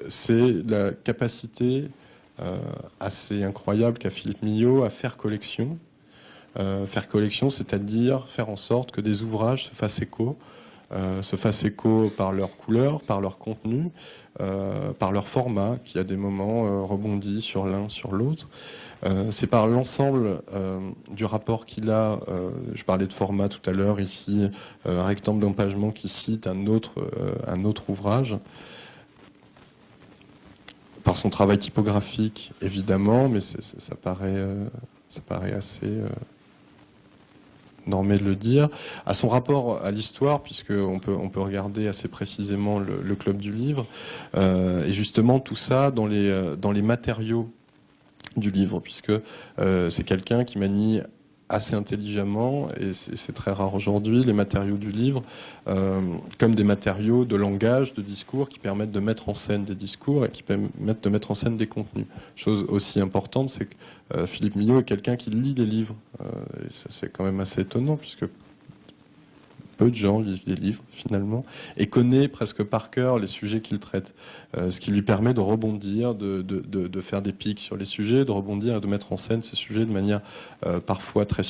B: c'est la capacité assez incroyable qu'a Philippe Millot à faire collection. Faire collection, c'est-à-dire faire en sorte que des ouvrages se fassent écho par leur couleur, par leur contenu, par leur format, qui à des moments rebondit sur l'un, sur l'autre. C'est par l'ensemble du rapport qu'il a, je parlais de format tout à l'heure, ici, un rectangle d'empagement qui cite un autre ouvrage, par son travail typographique, évidemment, mais ça paraît assez normé de le dire, à son rapport à l'histoire, puisqu'on peut regarder assez précisément le club du livre, et justement tout ça dans les matériaux du livre, puisque c'est quelqu'un qui manie assez intelligemment, et c'est très rare aujourd'hui, les matériaux du livre, comme des matériaux de langage, de discours, qui permettent de mettre en scène des discours et qui permettent de mettre en scène des contenus. Chose aussi importante, c'est que Philippe Millot est quelqu'un qui lit des livres. Et ça, c'est quand même assez étonnant, puisque peu de gens lisent des livres, finalement, et connaît presque par cœur les sujets qu'il traite. Ce qui lui permet de rebondir, de faire des pics sur les sujets, de rebondir et de mettre en scène ces sujets de manière parfois très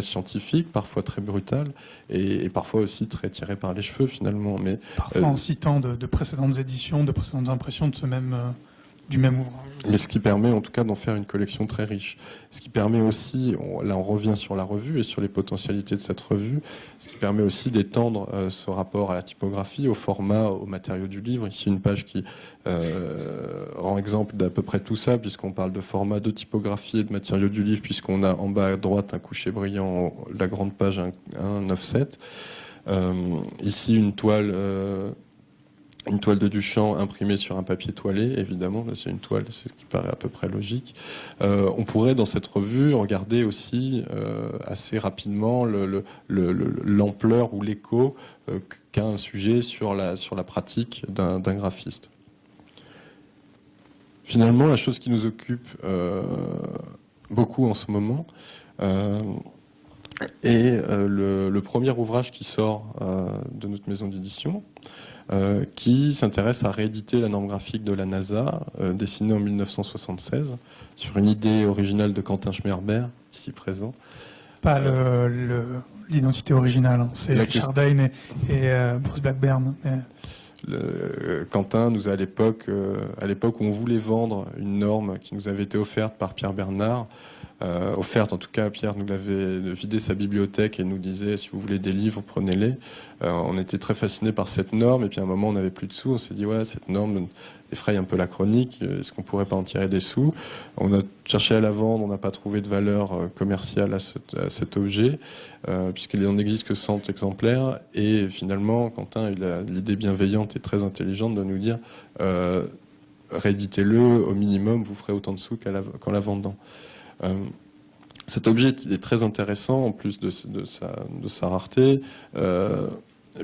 B: scientifique, parfois très brutale, et parfois aussi très tirée par les cheveux, finalement. Mais
C: parfois en citant de précédentes éditions, de précédentes impressions de ce même du même ouvrage.
B: Mais ce qui permet en tout cas d'en faire une collection très riche. Ce qui permet aussi, là on revient sur la revue et sur les potentialités de cette revue, ce qui permet aussi d'étendre ce rapport à la typographie, au format, aux matériaux du livre. Ici une page qui rend exemple d'à peu près tout ça, puisqu'on parle de format, de typographie et de matériaux du livre, puisqu'on a en bas à droite un coucher brillant, la grande page 1,9,7. Ici une toile de Duchamp imprimée sur un papier toilé, évidemment, là c'est une toile, c'est ce qui paraît à peu près logique. On pourrait dans cette revue regarder aussi assez rapidement l'ampleur ou l'écho qu'a un sujet sur la pratique d'un graphiste. Finalement, la chose qui nous occupe beaucoup en ce moment est le premier ouvrage qui sort de notre maison d'édition, qui s'intéresse à rééditer la norme graphique de la NASA, dessinée en 1976, sur une idée originale de Quentin Schmerber, ici présent.
C: Pas l'identité originale, hein. C'est Richard Dine et Bruce Blackburn.
B: Quentin nous a à l'époque où on voulait vendre une norme qui nous avait été offerte par Pierre Bernard, offerte en tout cas, Pierre nous l'avait vidé sa bibliothèque et nous disait si vous voulez des livres, prenez-les. On était très fascinés par cette norme et puis à un moment on n'avait plus de sous, on s'est dit ouais cette norme effraie un peu la chronique, est-ce qu'on pourrait pas en tirer des sous? On a cherché à la vendre, on n'a pas trouvé de valeur commerciale à cet objet, puisqu'il n'en existe que 100 exemplaires et finalement Quentin il a l'idée bienveillante et très intelligente de nous dire rééditez-le au minimum, vous ferez autant de sous qu'en la vendant. Cet objet est très intéressant en plus de sa rareté,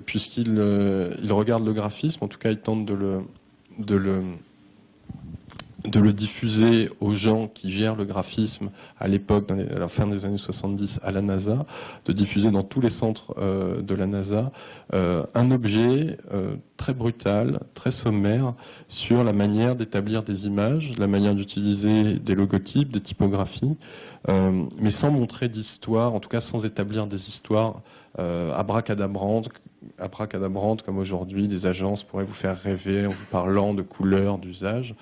B: puisqu'il regarde le graphisme, en tout cas il tente de le diffuser aux gens qui gèrent le graphisme à l'époque, à la fin des années 70 à la NASA, de diffuser dans tous les centres de la NASA un objet très brutal, très sommaire sur la manière d'établir des images, la manière d'utiliser des logotypes, des typographies, mais sans montrer d'histoire, en tout cas sans établir des histoires abracadabrantes comme aujourd'hui les agences pourraient vous faire rêver en vous parlant de couleurs, d'usages.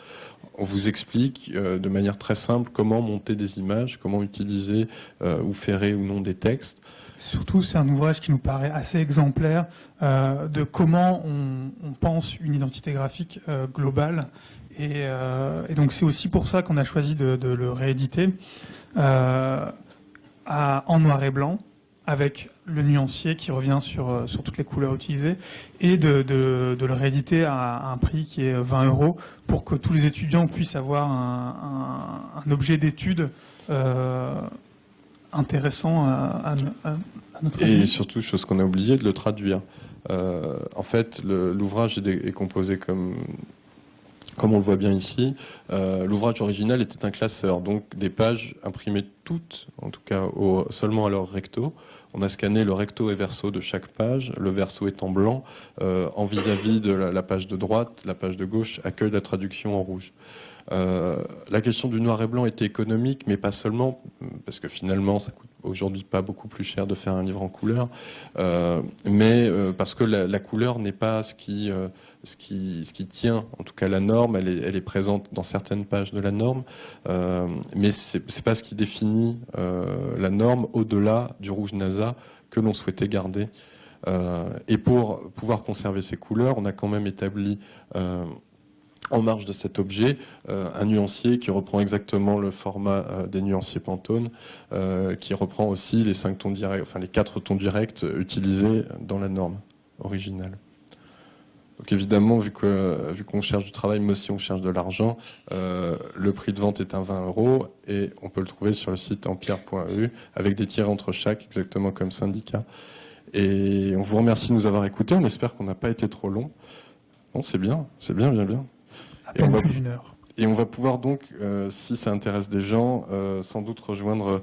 B: On vous explique de manière très simple comment monter des images, comment utiliser ou ferrer ou non des textes.
C: Surtout, c'est un ouvrage qui nous paraît assez exemplaire de comment on pense une identité graphique globale. Et donc c'est aussi pour ça qu'on a choisi de le rééditer en noir et blanc, avec le nuancier qui revient sur toutes les couleurs utilisées, et de le rééditer à un prix qui est 20 € pour que tous les étudiants puissent avoir un objet d'étude intéressant à notre avis.
B: Et surtout, chose qu'on a oublié, de le traduire. En fait, l'ouvrage est composé comme on le voit bien ici. L'ouvrage original était un classeur, donc des pages imprimées toutes, en tout cas seulement à leur recto. On a scanné le recto et verso de chaque page, le verso étant blanc, en vis-à-vis de la page de droite, la page de gauche accueille la traduction en rouge. La question du noir et blanc était économique, mais pas seulement, parce que finalement ça coûte aujourd'hui pas beaucoup plus cher de faire un livre en couleur, mais parce que la couleur n'est pas ce qui tient, en tout cas la norme, elle est présente dans certaines pages de la norme, mais c'est pas ce qui définit la norme au-delà du rouge NASA que l'on souhaitait garder. Et pour pouvoir conserver ces couleurs, on a quand même établi en marge de cet objet, un nuancier qui reprend exactement le format des nuanciers Pantone, qui reprend aussi les 5 tons directs, enfin les 4 tons directs utilisés dans la norme originale. Donc évidemment, vu qu'on cherche du travail, mais aussi on cherche de l'argent, le prix de vente est un 20 € et on peut le trouver sur le site empire.eu avec des tirets entre chaque, exactement comme Syndicat. Et on vous remercie de nous avoir écoutés. On espère qu'on n'a pas été trop long. Non, c'est bien, bien.
C: À peine plus d'une heure.
B: Et on va pouvoir donc, si ça intéresse des gens, sans doute rejoindre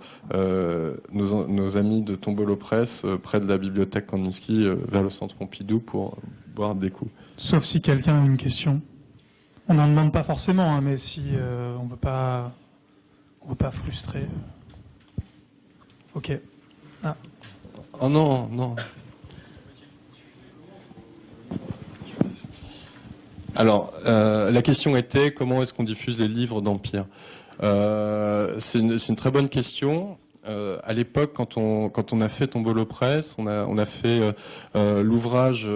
B: nos amis de Tombolo Presse près de la bibliothèque Kandinsky vers le centre Pompidou pour boire des coups.
C: Sauf si quelqu'un a une question. On n'en demande pas forcément, hein, mais si on veut pas frustrer. Ok. Ah.
B: Oh non. Alors, la question était comment est-ce qu'on diffuse les livres d'Empire. C'est une très bonne question. À l'époque, quand on a fait Tombolo Press, on a fait l'ouvrage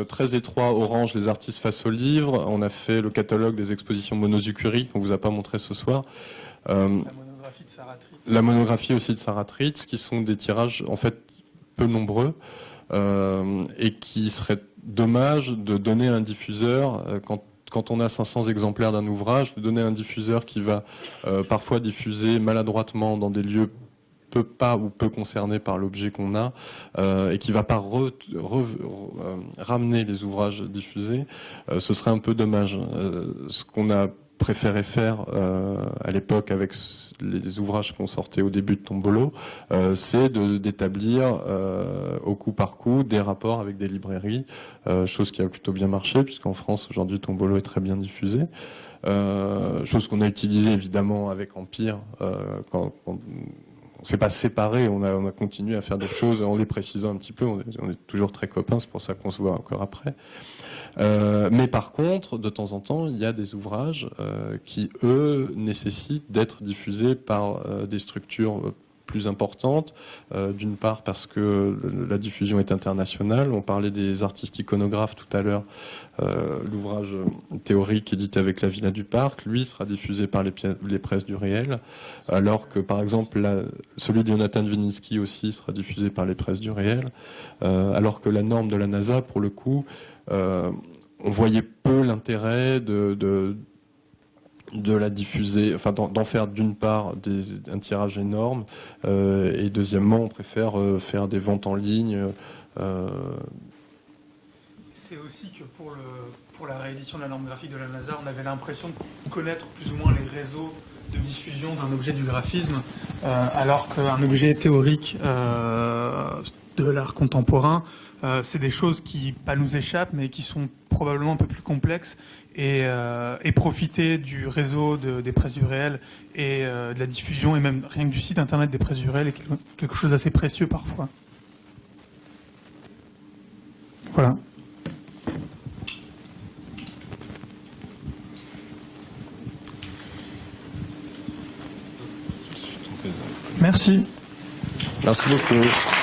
B: très étroit Orange, les artistes face au livre. On a fait le catalogue des expositions Monozucuri qu'on vous a pas montré ce soir.
C: La monographie de Sarah Tritz.
B: La monographie aussi de Sarah Tritz, qui sont des tirages en fait peu nombreux et qui serait dommage de donner à un diffuseur quand on a 500 exemplaires d'un ouvrage, de donner à un diffuseur qui va parfois diffuser maladroitement dans des lieux peu concernés par l'objet qu'on a et qui va pas ramener les ouvrages diffusés, ce serait un peu dommage. Ce qu'on a préféré faire à l'époque avec les ouvrages qu'on sortait au début de Tombolo, c'est d'établir au coup par coup des rapports avec des librairies, chose qui a plutôt bien marché puisqu'en France aujourd'hui Tombolo est très bien diffusé. Chose qu'on a utilisée évidemment avec Empire quand on s'est pas séparés, on a continué à faire des choses en les précisant un petit peu, on est toujours très copains, c'est pour ça qu'on se voit encore après. Mais par contre, de temps en temps, il y a des ouvrages qui, eux, nécessitent d'être diffusés par des structures plus importantes. D'une part parce que la diffusion est internationale. On parlait des artistes iconographes tout à l'heure. L'ouvrage théorique édité avec la Villa du Parc, lui, sera diffusé par les presses du réel, alors que, par exemple, celui de Jonathan Wininski aussi sera diffusé par les presses du réel, alors que la norme de la NASA, pour le coup, on voyait peu l'intérêt de la diffuser, enfin d'en faire d'une part un tirage énorme, et deuxièmement, on préfère faire des ventes en ligne.
C: C'est aussi que pour la réédition de la norme graphique de la NASA, on avait l'impression de connaître plus ou moins les réseaux de diffusion d'un objet du graphisme, alors qu'un objet théorique de l'art contemporain, c'est des choses qui pas nous échappent, mais qui sont probablement un peu plus complexes, et profiter du réseau des presses du réel et de la diffusion, et même rien que du site internet des presses du réel est quelque chose d'assez précieux parfois. Voilà. Merci.
B: Merci beaucoup.